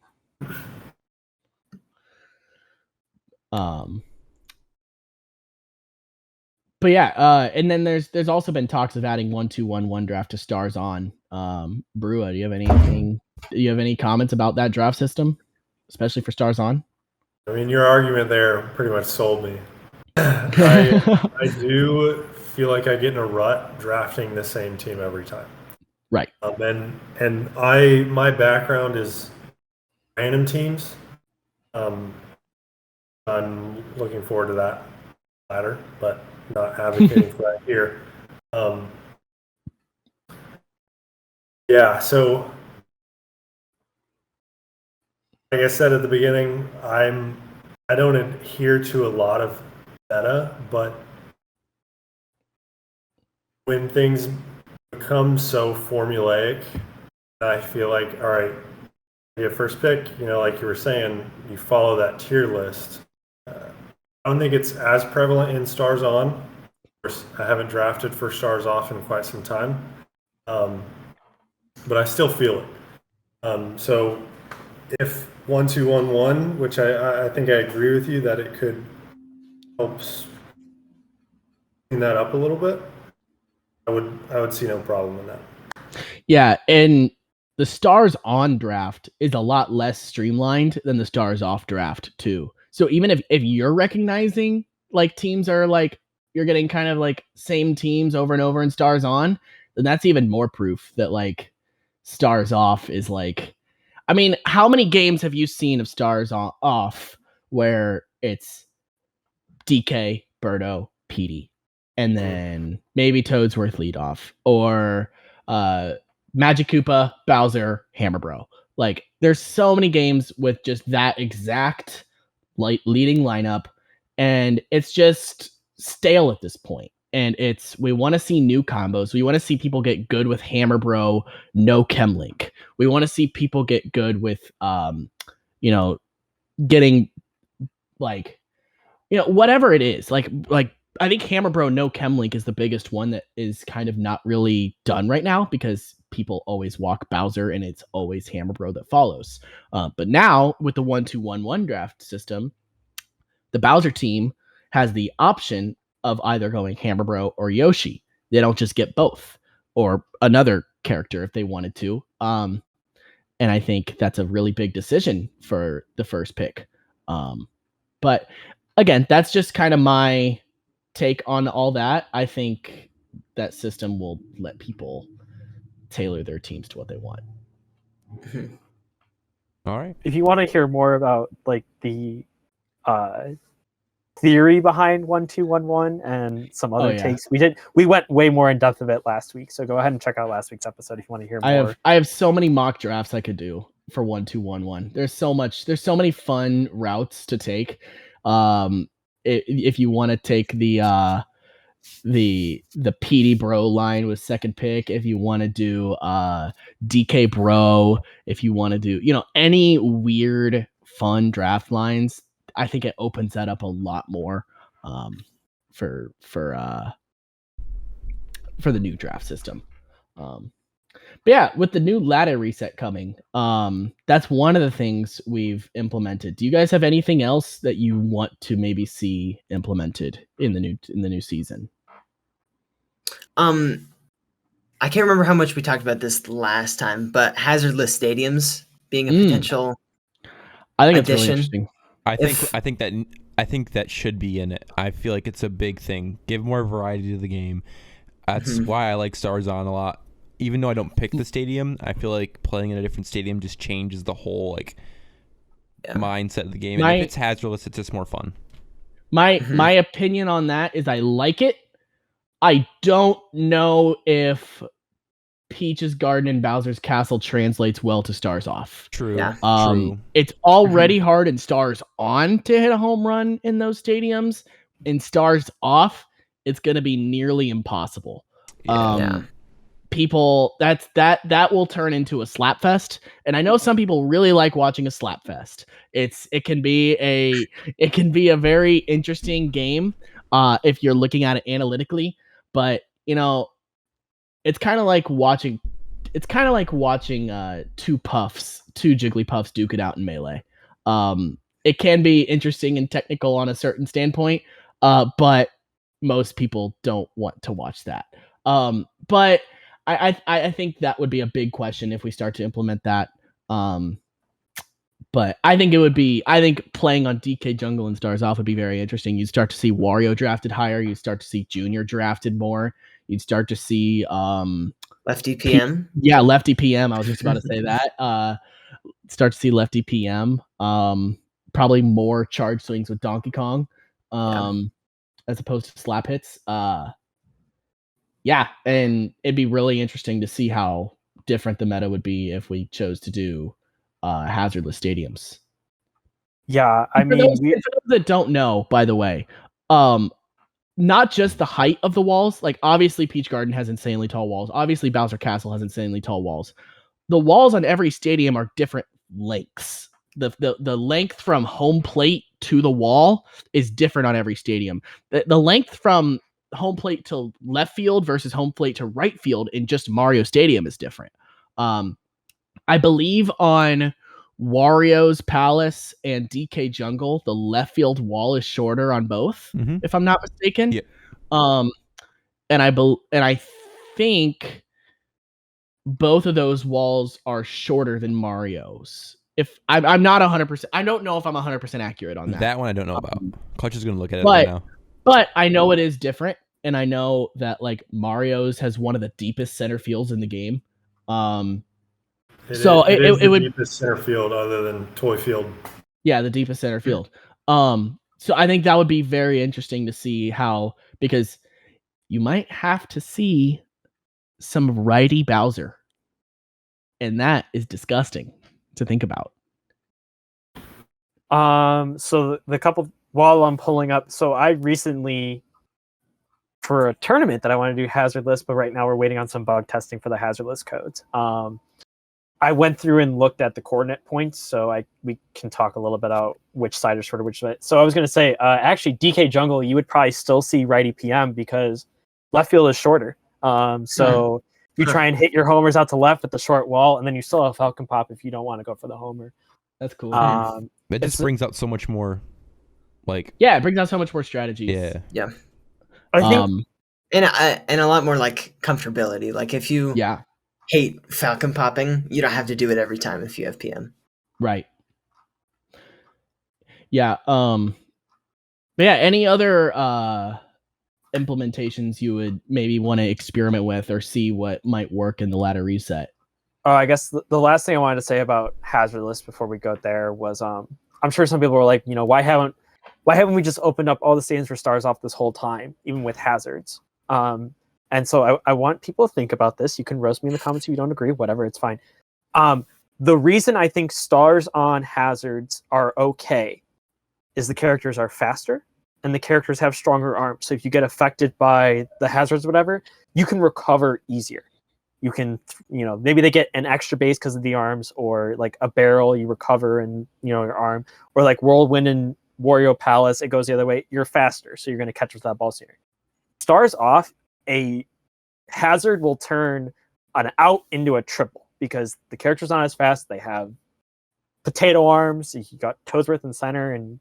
But yeah, and then there's also been talks of adding 1-2-1-1 draft to Stars On. Brua, do you have any comments about that draft system, especially for Stars On? I mean, your argument there pretty much sold me. I do feel like I get in a rut drafting the same team every time. Right. And my background is random teams. I'm looking forward to that latter, but not advocating for that here. So like I said at the beginning, I don't adhere to a lot of meta, but when things become so formulaic, I feel like, all right, you get first pick, like you were saying, you follow that tier list. I don't think it's as prevalent in Stars On. Of course, I haven't drafted for Stars Off in quite some time, but I still feel it. So if 1-2-1-1, which I think I agree with you that it could help clean that up a little bit, I would see no problem in that. Yeah, and the Stars On draft is a lot less streamlined than the Stars Off draft too. So even if you're recognizing like teams are like you're getting kind of like same teams over and over in Stars On, then that's even more proof that like Stars Off is like, I mean, how many games have you seen of Stars Off where it's DK, Birdo, Petey, and then maybe Toadsworth lead off, or Magic Koopa, Bowser, Hammer Bro. Like, there's so many games with just that exact leading lineup, and it's just stale at this point. And we want to see new combos. We want to see people get good with Hammer Bro, no Chemlink. We want to see people get good with, getting like, whatever it is. Like I think Hammer Bro no Chemlink is the biggest one that is kind of not really done right now because people always walk Bowser and it's always Hammer Bro that follows. But now with the 1-2-1-1 draft system, the Bowser team has the option of either going Hammer Bro or Yoshi. They don't just get both or another character if they wanted to. And I think that's a really big decision for the first pick. But again, that's just kind of my take on all that. I think that system will let people tailor their teams to what they want. All right. If you want to hear more about like the theory behind 1-2-1-1 and some other takes, we went way more in depth of it last week. So go ahead and check out last week's episode if you want to hear more. I have so many mock drafts I could do for 1-2-1-1. There's so many fun routes to take. If you want to take the PD Bro line with second pick, if you want to do DK Bro, if you want to do any weird fun draft lines, I think it opens that up a lot more for the new draft system. But yeah, with the new ladder reset coming, that's one of the things we've implemented. Do you guys have anything else that you want to maybe see implemented in the new season? I can't remember how much we talked about this last time, but hazardless stadiums being a potential I think addition. It's really interesting. I think that should be in it. I feel like it's a big thing. Give more variety to the game. That's why I like Stars On a lot. Even though I don't pick the stadium, I feel like playing in a different stadium just changes the whole mindset of the game. And if it's hazardless, it's just more fun. My opinion on that is I like it. I don't know if Peach's Garden and Bowser's Castle translates well to Stars Off. True. Yeah. True. It's already hard in Stars On to hit a home run in those stadiums. In Stars Off, it's going to be nearly impossible. People that will turn into a slap fest, and I know some people really like watching a slap fest. It can be a very interesting game if you're looking at it analytically, but it's kind of like watching two Jigglypuffs duke it out in Melee. It can be interesting and technical on a certain standpoint, but most people don't want to watch that. But I think that would be a big question if we start to implement that. But I think playing on DK Jungle and Stars Off would be very interesting. You'd start to see Wario drafted higher. You'd start to see Junior drafted more. You'd start to see Lefty PM. Lefty PM. I was just about to say that. Start to see Lefty PM. Probably more charge swings with Donkey Kong as opposed to slap hits. And it'd be really interesting to see how different the meta would be if we chose to do hazardless stadiums. Yeah, for those that don't know, by the way, not just the height of the walls. Like obviously, Peach Garden has insanely tall walls. Obviously, Bowser Castle has insanely tall walls. The walls on every stadium are different lengths. The length from home plate to the wall is different on every stadium. The length from home plate to left field versus home plate to right field in just Mario Stadium is different. I believe on Wario's Palace and DK Jungle, the left field wall is shorter on both, if I'm not mistaken. Yeah. And I think both of those walls are shorter than Mario's. If I'm not 100%, I don't know if I'm 100% accurate on that. That one I don't know about. Clutch is going to look at it right now. But I know it is different, and I know that like Mario's has one of the deepest center fields in the game. It It the would deepest center field other than Toy Field. Yeah, the deepest center field. So I think that would be very interesting to see how, because you might have to see some righty Bowser, and that is disgusting to think about. So the couple while I'm pulling up, so I recently, for a tournament that I want to do hazard list, but right now we're waiting on some bug testing for the hazard list codes. I went through and looked at the coordinate points, so we can talk a little bit about which side is shorter, which side. So I was going to say, actually, DK Jungle, you would probably still see righty PM because left field is shorter. So if you try and hit your homers out to left with the short wall, and then you still have Falcon Pop if you don't want to go for the homer. That's cool. It just brings out so much more, like... Yeah, it brings out so much more strategies. Yeah. I think... And a lot more, like, comfortability. Like, if you... Yeah. hate Falcon popping, you don't have to do it every time if you have PM. Right. Yeah. But yeah, any other implementations you would maybe want to experiment with or see what might work in the ladder reset? I guess the last thing I wanted to say about hazard list before we go there was I'm sure some people were like, why haven't we just opened up all the stadiums for Stars Off this whole time, even with hazards? And so I want people to think about this. You can roast me in the comments if you don't agree, whatever, it's fine. The reason I think Stars on hazards are okay is the characters are faster and the characters have stronger arms. So if you get affected by the hazards, whatever, you can recover easier. You can, maybe they get an extra base because of the arms, or like a barrel, you recover and, your arm, or like Whirlwind and Wario Palace, it goes the other way. You're faster, so you're going to catch with that ball sooner. Stars Off, a hazard will turn an out into a triple because the character's not as fast. They have potato arms. You got Toesworth in center, and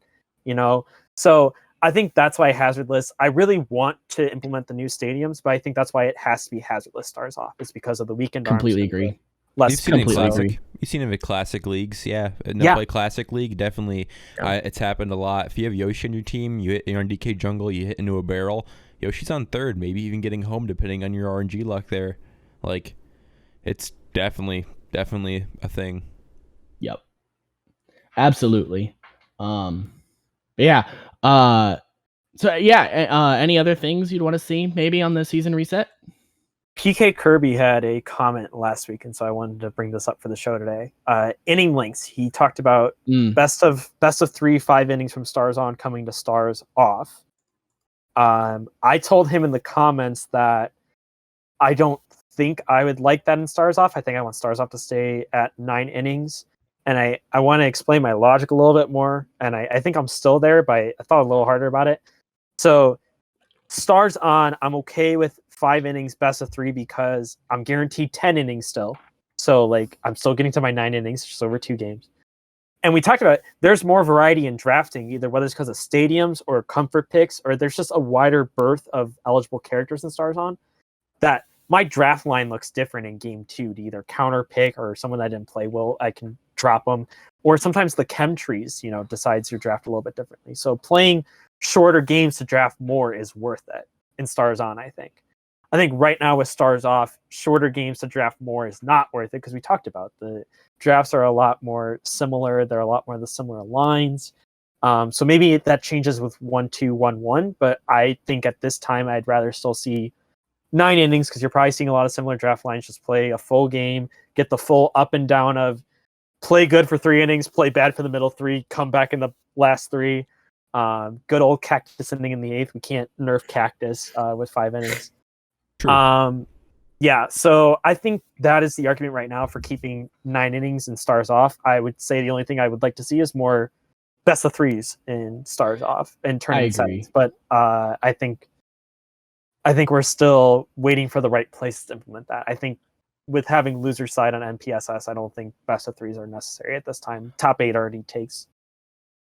so I think that's why hazardless. I really want to implement the new stadiums, but I think that's why it has to be hazardless Stars Off. It's because of the weakened arms. Completely agree. You've seen it in classic. You've seen it in classic leagues, yeah. Play classic league, definitely. It's happened a lot. If you have Yoshi on your team, you're on DK Jungle, you hit into a barrel. Yoshi's on third, maybe even getting home, depending on your RNG luck there. Like, it's definitely a thing. Yep. Absolutely. Yeah. Any other things you'd want to see maybe on the season reset? PK Kirby had a comment last week, and so I wanted to bring this up for the show today. Inning lengths. He talked about best of 3 5 innings from Stars On coming to Stars Off. I told him in the comments that I don't think I would like that in Stars Off. I think I want Stars Off to stay at 9 innings. And I want to explain my logic a little bit more. And I think I'm still there, but I thought a little harder about it. So Stars On, I'm okay with 5 innings, best of 3, because I'm guaranteed 10 innings still. So like I'm still getting to my 9 innings, just over 2 games. And we talked about there's more variety in drafting, either whether it's because of stadiums or comfort picks, or there's just a wider berth of eligible characters in Stars On, that my draft line looks different in game 2 to either counter pick or someone that didn't play well, I can drop them. Or sometimes the chem trees, decides your draft a little bit differently. So playing shorter games to draft more is worth it in Stars On, I think. I think right now with Stars Off, shorter games to draft more is not worth it, because we talked about the drafts are a lot more similar. They're a lot more of the similar lines. So maybe that changes with 1-2, 1-1, but I think at this time I'd rather still see 9 innings, because you're probably seeing a lot of similar draft lines. Just play a full game, get the full up and down of play good for 3 innings, play bad for the middle 3, come back in the last 3. Good old Cactus inning in the 8th. We can't nerf Cactus with 5 innings. True. Yeah, so I think that is the argument right now for keeping 9 innings and Stars Off. I would say the only thing I would like to see is more best of threes in Stars Off and tournament agree. settings, but I think we're still waiting for the right place to implement that. I think with having loser side on MPSS, I don't think best of threes are necessary at this time. Top 8 already takes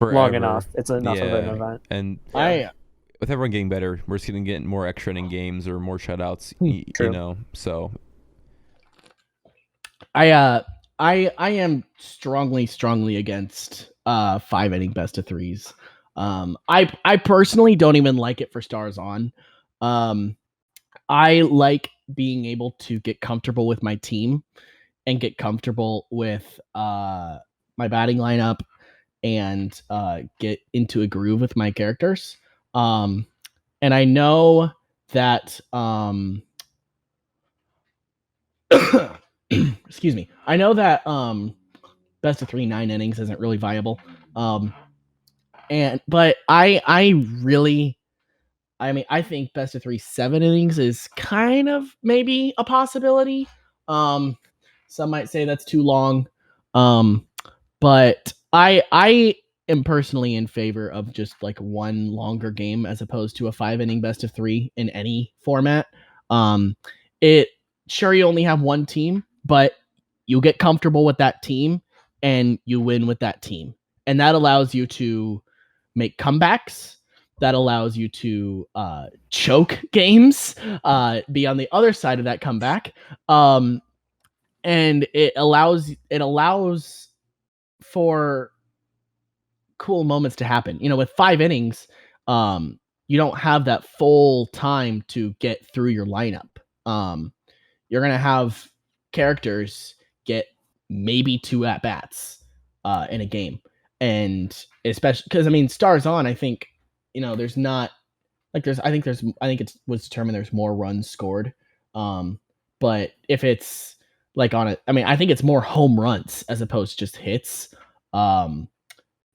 long Forever. enough. It's enough of an Yeah. event. And Yeah. with everyone getting better, we're just going to get more extra inning games or more shutouts, you True. know. So I am strongly against 5-inning best of threes. I personally don't even like it for Stars On. I like being able to get comfortable with my team and get comfortable with my batting lineup and get into a groove with my characters. And I know that excuse me. I know that best of 3 9 innings isn't really viable. But I think best of 3 7 innings is kind of maybe a possibility. Some might say that's too long. But I am personally in favor of just like one longer game as opposed to a 5-inning best of 3 in any format. It sure you only have one team, but you get comfortable with that team and you win with that team. And that allows you to make comebacks. That allows you to choke games, be on the other side of that comeback. And it allows for cool moments to happen. You know, with 5 innings, you don't have that full time to get through your lineup. You're going to have characters get maybe 2 at bats in a game. And especially because, I mean, Stars On, I think, you know, there's not like I think it was determined there's more runs scored. But if it's like on it, I mean, I think it's more home runs as opposed to just hits.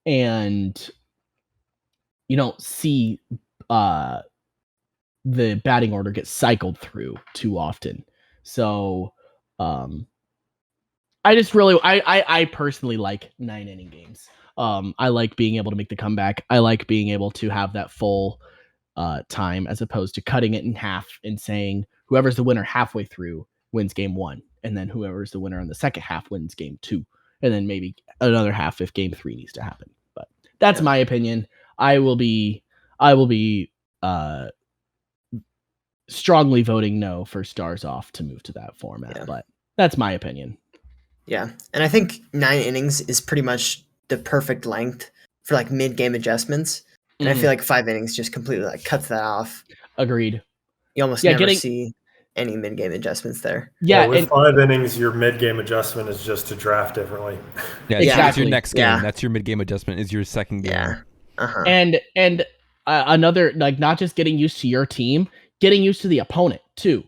And you don't see the batting order get cycled through too often. So I personally like 9-inning games. I like being able to make the comeback. I like being able to have that full time as opposed to cutting it in half and saying whoever's the winner halfway through wins game 1, and then whoever's the winner in the second half wins game 2, and then maybe another half if game 3 needs to happen. But that's my opinion. I will be strongly voting no for Stars Off to move to that format, but that's my opinion. Yeah, and I think 9 innings is pretty much the perfect length for like mid-game adjustments, and I feel like 5 innings just completely like cuts that off. Agreed. You almost never see any mid-game adjustments there. Yeah, with 5 innings, your mid-game adjustment is just to draft differently. Yeah, exactly. That's your next game. Yeah. That's your mid-game adjustment. Is your second game. Yeah. Uh-huh. And another, like, not just getting used to your team, getting used to the opponent too.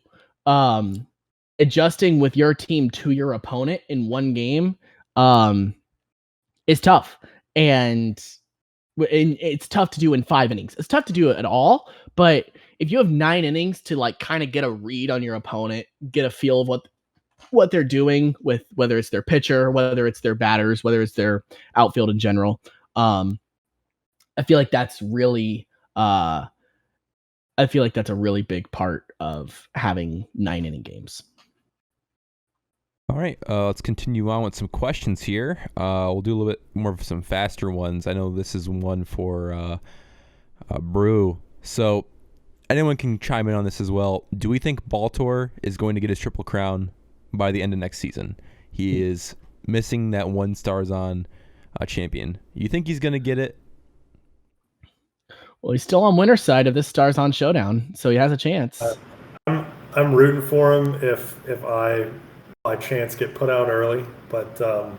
Adjusting with your team to your opponent in one game is tough, and it's tough to do in 5 innings. It's tough to do it at all, but if you have 9 innings to like kind of get a read on your opponent, get a feel of what they're doing with whether it's their pitcher, whether it's their batters, whether it's their outfield in general, I feel like that's really a really big part of having 9-inning games. All right, let's continue on with some questions here. We'll do a little bit more of some faster ones. I know this is one for Brew. So anyone can chime in on this as well. Do we think Baltor is going to get his Triple Crown by the end of next season? He is missing that 1 Stars On champion. You think he's going to get it? Well, he's still on winner's side of this Stars On showdown, so he has a chance. I'm rooting for him if I by chance get put out early, but I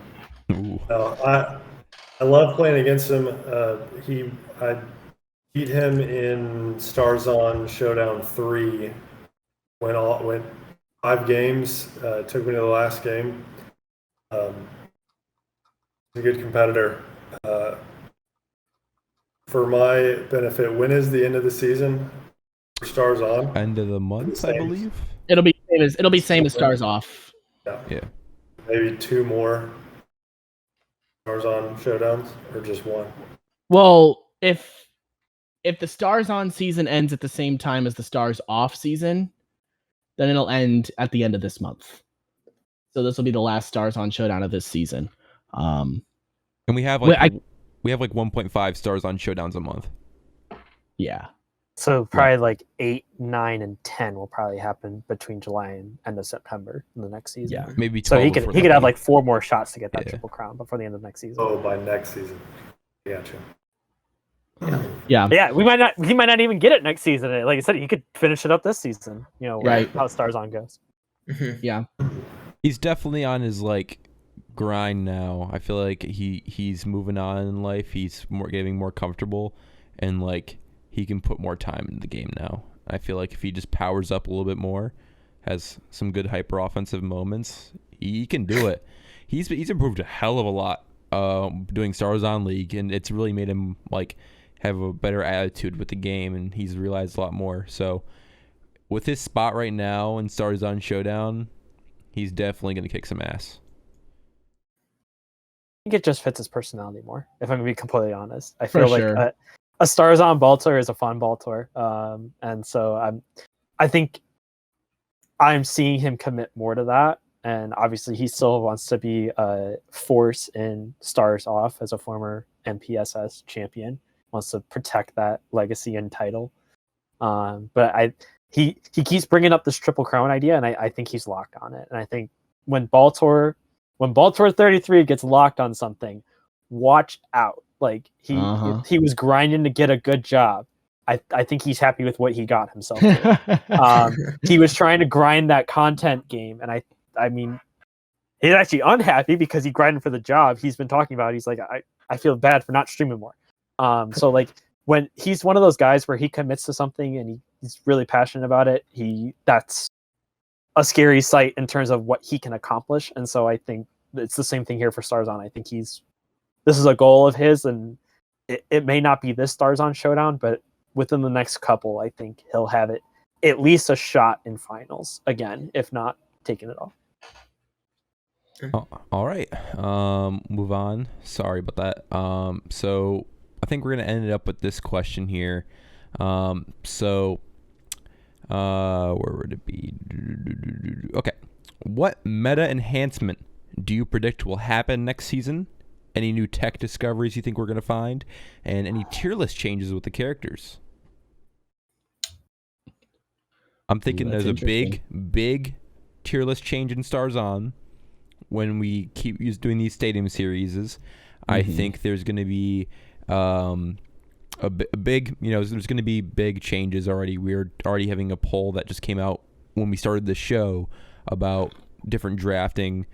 love playing against him. I beat him in Stars On Showdown 3 when 5 games. Took me to the last game. He's a good competitor. For my benefit, when is the end of the season for Stars On? End of the month, I believe. It'll be same as Stars Off. Yeah. Maybe 2 more Stars On showdowns, or just 1. Well, if the Stars On season ends at the same time as the Stars Off season, then it'll end at the end of this month. So this will be the last Stars On Showdown of this season. And we have Well, like we have like 1.5 Stars On Showdowns a month. yeah. So probably like 8, 9, and 10 will probably happen between July and end of September in the next season. Yeah. Maybe 12 So he before could have that. like 4 more shots to get that Yeah. Triple Crown before the end of next season. Oh, by next season. Gotcha. Yeah. Yeah, he might not even get it next season. Like I said, he could finish it up this season. You know, Right. how Stars On goes. Yeah. He's definitely on his like grind now. I feel like he's moving on in life. He's getting more comfortable, and like he can put more time into the game now. I feel like if he just powers up a little bit more, has some good hyper offensive moments, he can do it. He's improved a hell of a lot doing Stars On League, and it's really made him like have a better attitude with the game, and he's realized a lot more. So with his spot right now in Stars On Showdown, he's definitely going to kick some ass. I think it just fits his personality more, if I'm going to be completely honest. I feel like sure. a Stars On ball tour is a fun ball tour. And so I think I'm seeing him commit more to that. And obviously he still wants to be a force in Stars Off as a former MPSS champion, wants to protect that legacy and title. But he keeps bringing up this Triple Crown idea, and I think he's locked on it. And I think when Ball Tour 33 gets locked on something, watch out. Like he was grinding to get a good job. I think he's happy with what he got himself to. He was trying to grind that content game, and I mean, he's actually unhappy because he grinded for the job. He's been talking about it. He's like, I feel bad for not streaming more. So like when he's one of those guys where he commits to something and he's really passionate about it, that's a scary sight in terms of what he can accomplish. And so I think it's the same thing here for Stars On. I think this is a goal of his, and it may not be this Stars On Showdown, but within the next couple, I think he'll have it at least a shot in finals again, if not taking it off. All right. Move on. Sorry about that. So I think we're gonna end it up with this question here. Where would it be? Okay. What meta enhancement do you predict will happen next season? Any new tech discoveries you think we're gonna find, and any tier list changes with the characters? I'm thinking there's a big tier list change in Stars On when we keep doing these stadium series. I think there's going to be a big, there's going to be big changes already. We're already having a poll that just came out when we started the show about different drafting.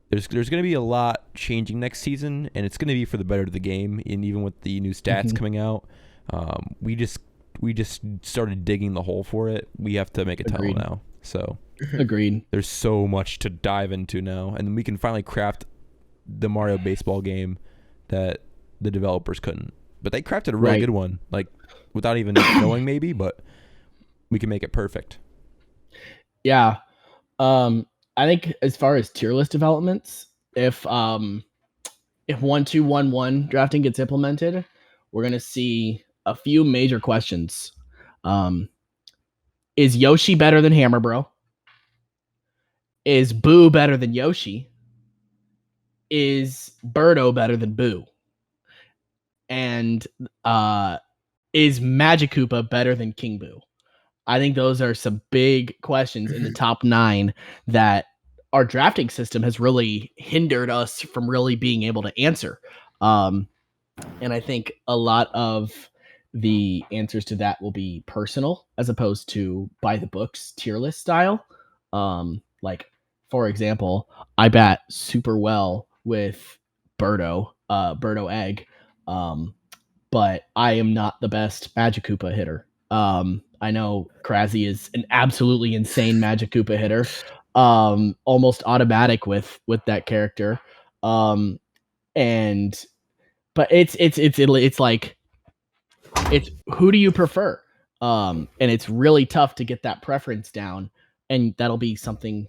There's going to be a lot changing next season, and it's going to be for the better of the game. And even with the new stats coming out, we just started digging the hole for it. We have to make a tunnel now. So agreed. There's so much to dive into now, and we can finally craft the Mario baseball game that the developers couldn't. But they crafted a really good one, like without even knowing maybe, but we can make it perfect. Yeah. I think as far as tier list developments, if 1-2-1-1 drafting gets implemented, we're gonna see a few major questions. Is Yoshi better than Hammer Bro? Is Boo better than Yoshi? Is Birdo better than Boo? And is Magikoopa better than King Boo? I think those are some big questions in the top 9 that our drafting system has really hindered us from really being able to answer. And I think a lot of the answers to that will be personal as opposed to by the books tier list style. Like, for example, I bat super well with Birdo Egg, but I am not the best Magikoopa hitter. I know Crazzy is an absolutely insane Magikoopa hitter, almost automatic with that character. But it's like, it's who do you prefer? And it's really tough to get that preference down, and that'll be something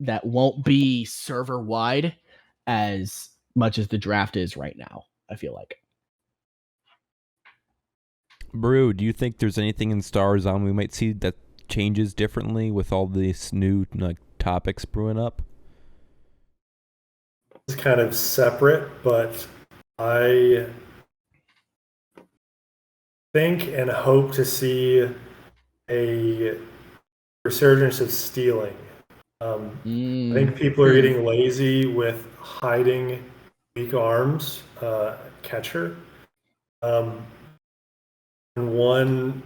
that won't be server wide as much as the draft is right now, I feel like. Brew, do you think there's anything in Stars On we might see that changes differently with all these new topics brewing up? It's kind of separate, but I think and hope to see a resurgence of stealing. I think people are getting lazy with hiding weak arms, catcher. And one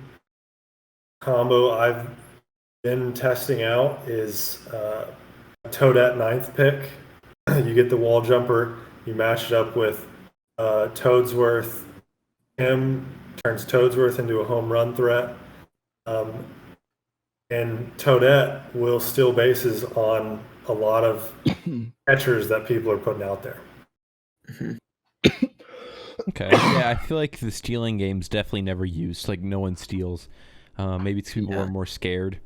combo I've been testing out is Toadette ninth pick. You get the wall jumper, you match it up with Toadsworth. Him turns Toadsworth into a home run threat. And Toadette will steal bases on a lot of catchers that people are putting out there. Okay, yeah, I feel like the stealing game's definitely never used. Like, no one steals. Maybe it's people are more scared.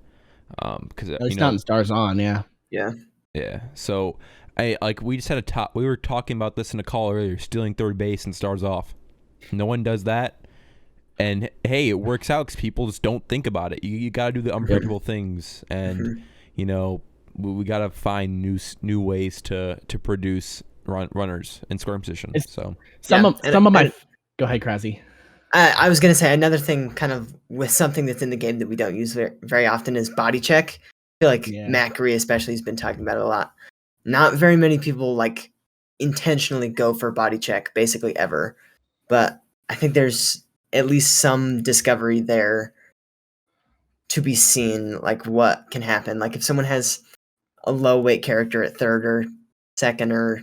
Because At least not in Stars On, yeah. Yeah. So we just had we were talking about this in a call earlier, stealing third base and Stars Off. No one does that. And hey, it works out because people just don't think about it. You got to do the unpredictable things, and we got to find new ways to produce runners in scoring position. So some of my go ahead, Crazzy. I was gonna say another thing, kind of with something that's in the game that we don't use very often, is body check. I feel like Matt Gree especially has been talking about it a lot. Not very many people intentionally go for body check, basically ever. But I think there's at least some discovery there to be seen, what can happen. If someone has a low weight character at third or second or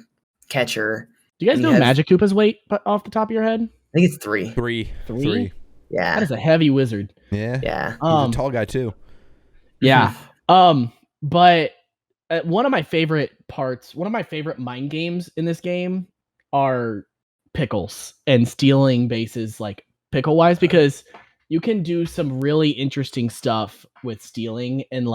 catcher. Do you guys know Magic Koopa's weight off the top of your head? I think it's 3. 3. Yeah. That is a heavy wizard. Yeah. Yeah. He's a tall guy too. Yeah. But one of my favorite mind games in this game are pickles and stealing bases pickle wise, because you can do some really interesting stuff with stealing and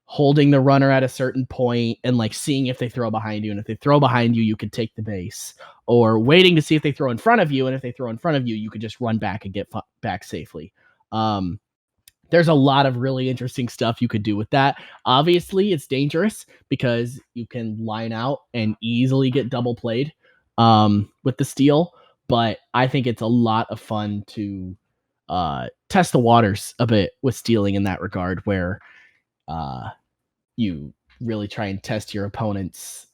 holding the runner at a certain point and seeing if they throw behind you, and if they throw behind you, you could take the base, or waiting to see if they throw in front of you, and if they throw in front of you, you could just run back and get back safely. There's a lot of really interesting stuff you could do with that. Obviously, it's dangerous because you can line out and easily get double played with the steal, but I think it's a lot of fun to test the waters a bit with stealing in that regard, where you really try and test your opponent's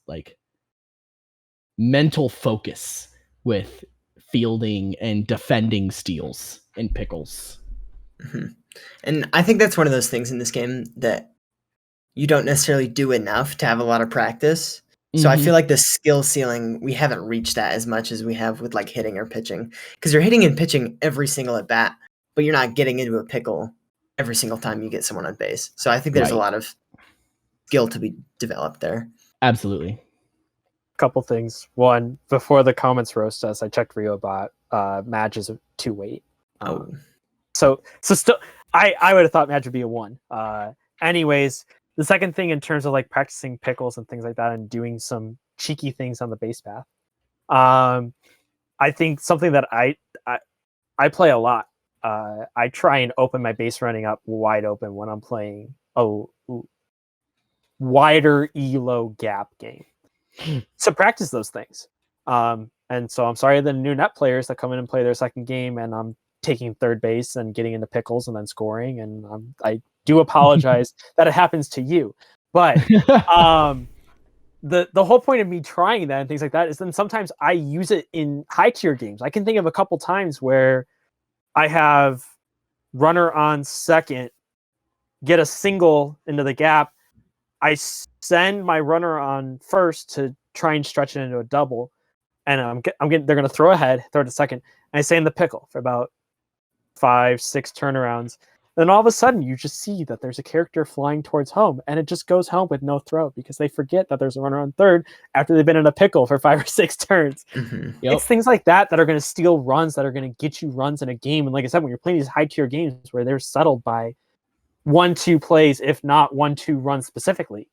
mental focus with fielding and defending steals and pickles. Mm-hmm. And I think that's one of those things in this game that you don't necessarily do enough to have a lot of practice. So I feel like the skill ceiling, we haven't reached that as much as we have with hitting or pitching, because you're hitting and pitching every single at bat, but you're not getting into a pickle every single time you get someone on base. So I think there's a lot of skill to be developed there. Absolutely. Couple things. One, before the comments roast us, I checked RioBot. Madge is a 2 weight. So still, I would have thought Madge would be a 1. Anyways, the second thing in terms of practicing pickles and things like that and doing some cheeky things on the base path, I think something that I play a lot. I try and open my base running up wide open when I'm playing a wider elo gap game. So practice those things. And so I'm sorry to the new net players that come in and play their second game and I'm taking third base and getting into pickles and then scoring. And I do apologize that it happens to you. But the whole point of me trying that and things like that is then sometimes I use it in high tier games. I can think of a couple times where I have runner on second, get a single into the gap. I send my runner on first to try and stretch it into a double, and they're going to throw ahead, throw to second, and I stay in the pickle for about 5-6 turnarounds. Then all of a sudden, you just see that there's a character flying towards home, and it just goes home with no throw because they forget that there's a runner on third after they've been in a pickle for 5 or 6 turns. Mm-hmm. It's things like that that are going to steal runs, that are going to get you runs in a game. And like I said, when you're playing these high tier games where they're settled by 1-2 plays, if not 1-2 runs specifically,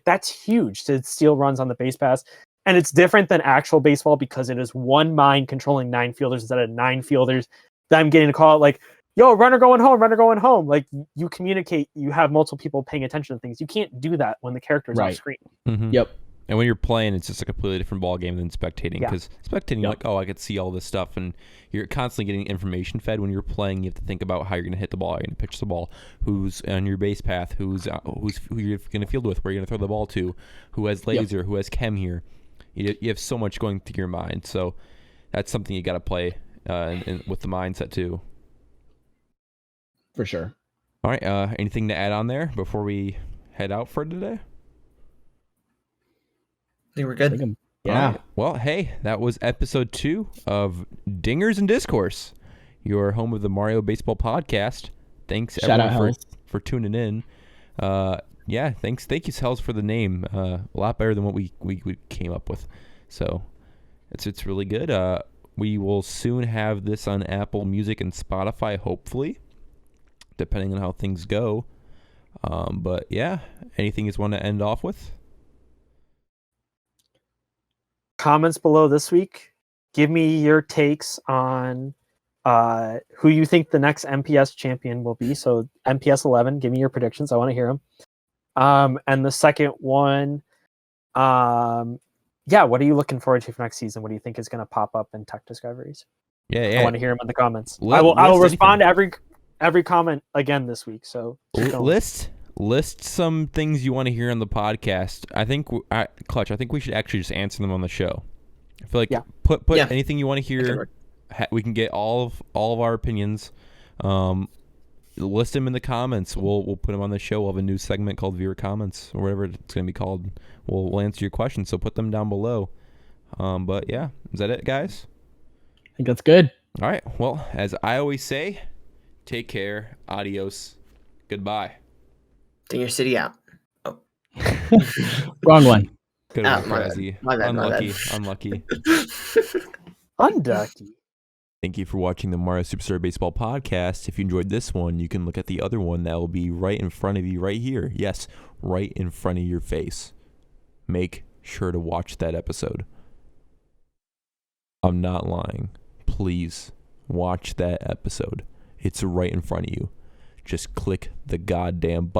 that's huge to steal runs on the base pass. And it's different than actual baseball because it is one mind controlling 9 fielders instead of 9 fielders them getting a call like, yo, runner going home. Like you communicate, you have multiple people paying attention to things. You can't do that when the character's off Right. screen. Mhm. Yep. And when you're playing, it's just a completely different ball game than spectating. Yeah. Because spectating, you're like, oh, I could see all this stuff, and you're constantly getting information fed. When you're playing, you have to think about how you're going to hit the ball, how you're going to pitch the ball, who's on your base path, who you're going to field with, where you're going to throw the ball to, who has laser, who has chem here. You have so much going through your mind. So that's something you got to play with the mindset too. For sure. All right. Anything to add on there before we head out for today? I think we're I good. think All right. Well, hey, that was episode 2 of Dingers and Discourse, your home of the Mario Baseball podcast. Thanks Shout out, everyone Hells. for tuning in. Yeah, thanks. Thank you, Hells, for the name. A lot better than what we came up with. So it's really good. We will soon have this on Apple Music and Spotify, hopefully, depending on how things go. But yeah, anything you just want to end off with? Comments below this week. Give me your takes on who you think the next MPS champion will be. So MPS 11, give me your predictions. I want to hear them. And the second one, yeah, what are you looking forward to for next season? What do you think is going to pop up in Tech Discoveries? Yeah. I want to hear them in the comments. Li- I will list respond to every comment again this week. So keep going. List some things you want to hear on the podcast. I think Clutch. I think we should actually just answer them on the show. I feel like put anything you want to hear. We can get all of our opinions. List them in the comments. We'll put them on the show. We'll have a new segment called Viewer Comments or whatever it's going to be called. We'll answer your questions. So put them down below. But yeah, is that it, guys? I think that's good. All right. Well, as I always say, take care. Adios. Goodbye. Dinger City out. Oh. Wrong one. Good Ah, one, my bad. Crazzy. My bad. Unlucky. Unducky. Thank you for watching the Mario Superstar Baseball podcast. If you enjoyed this one, you can look at the other one that will be right in front of you right here. Yes, right in front of your face. Make sure to watch that episode. I'm not lying. Please watch that episode. It's right in front of you. Just click the goddamn button.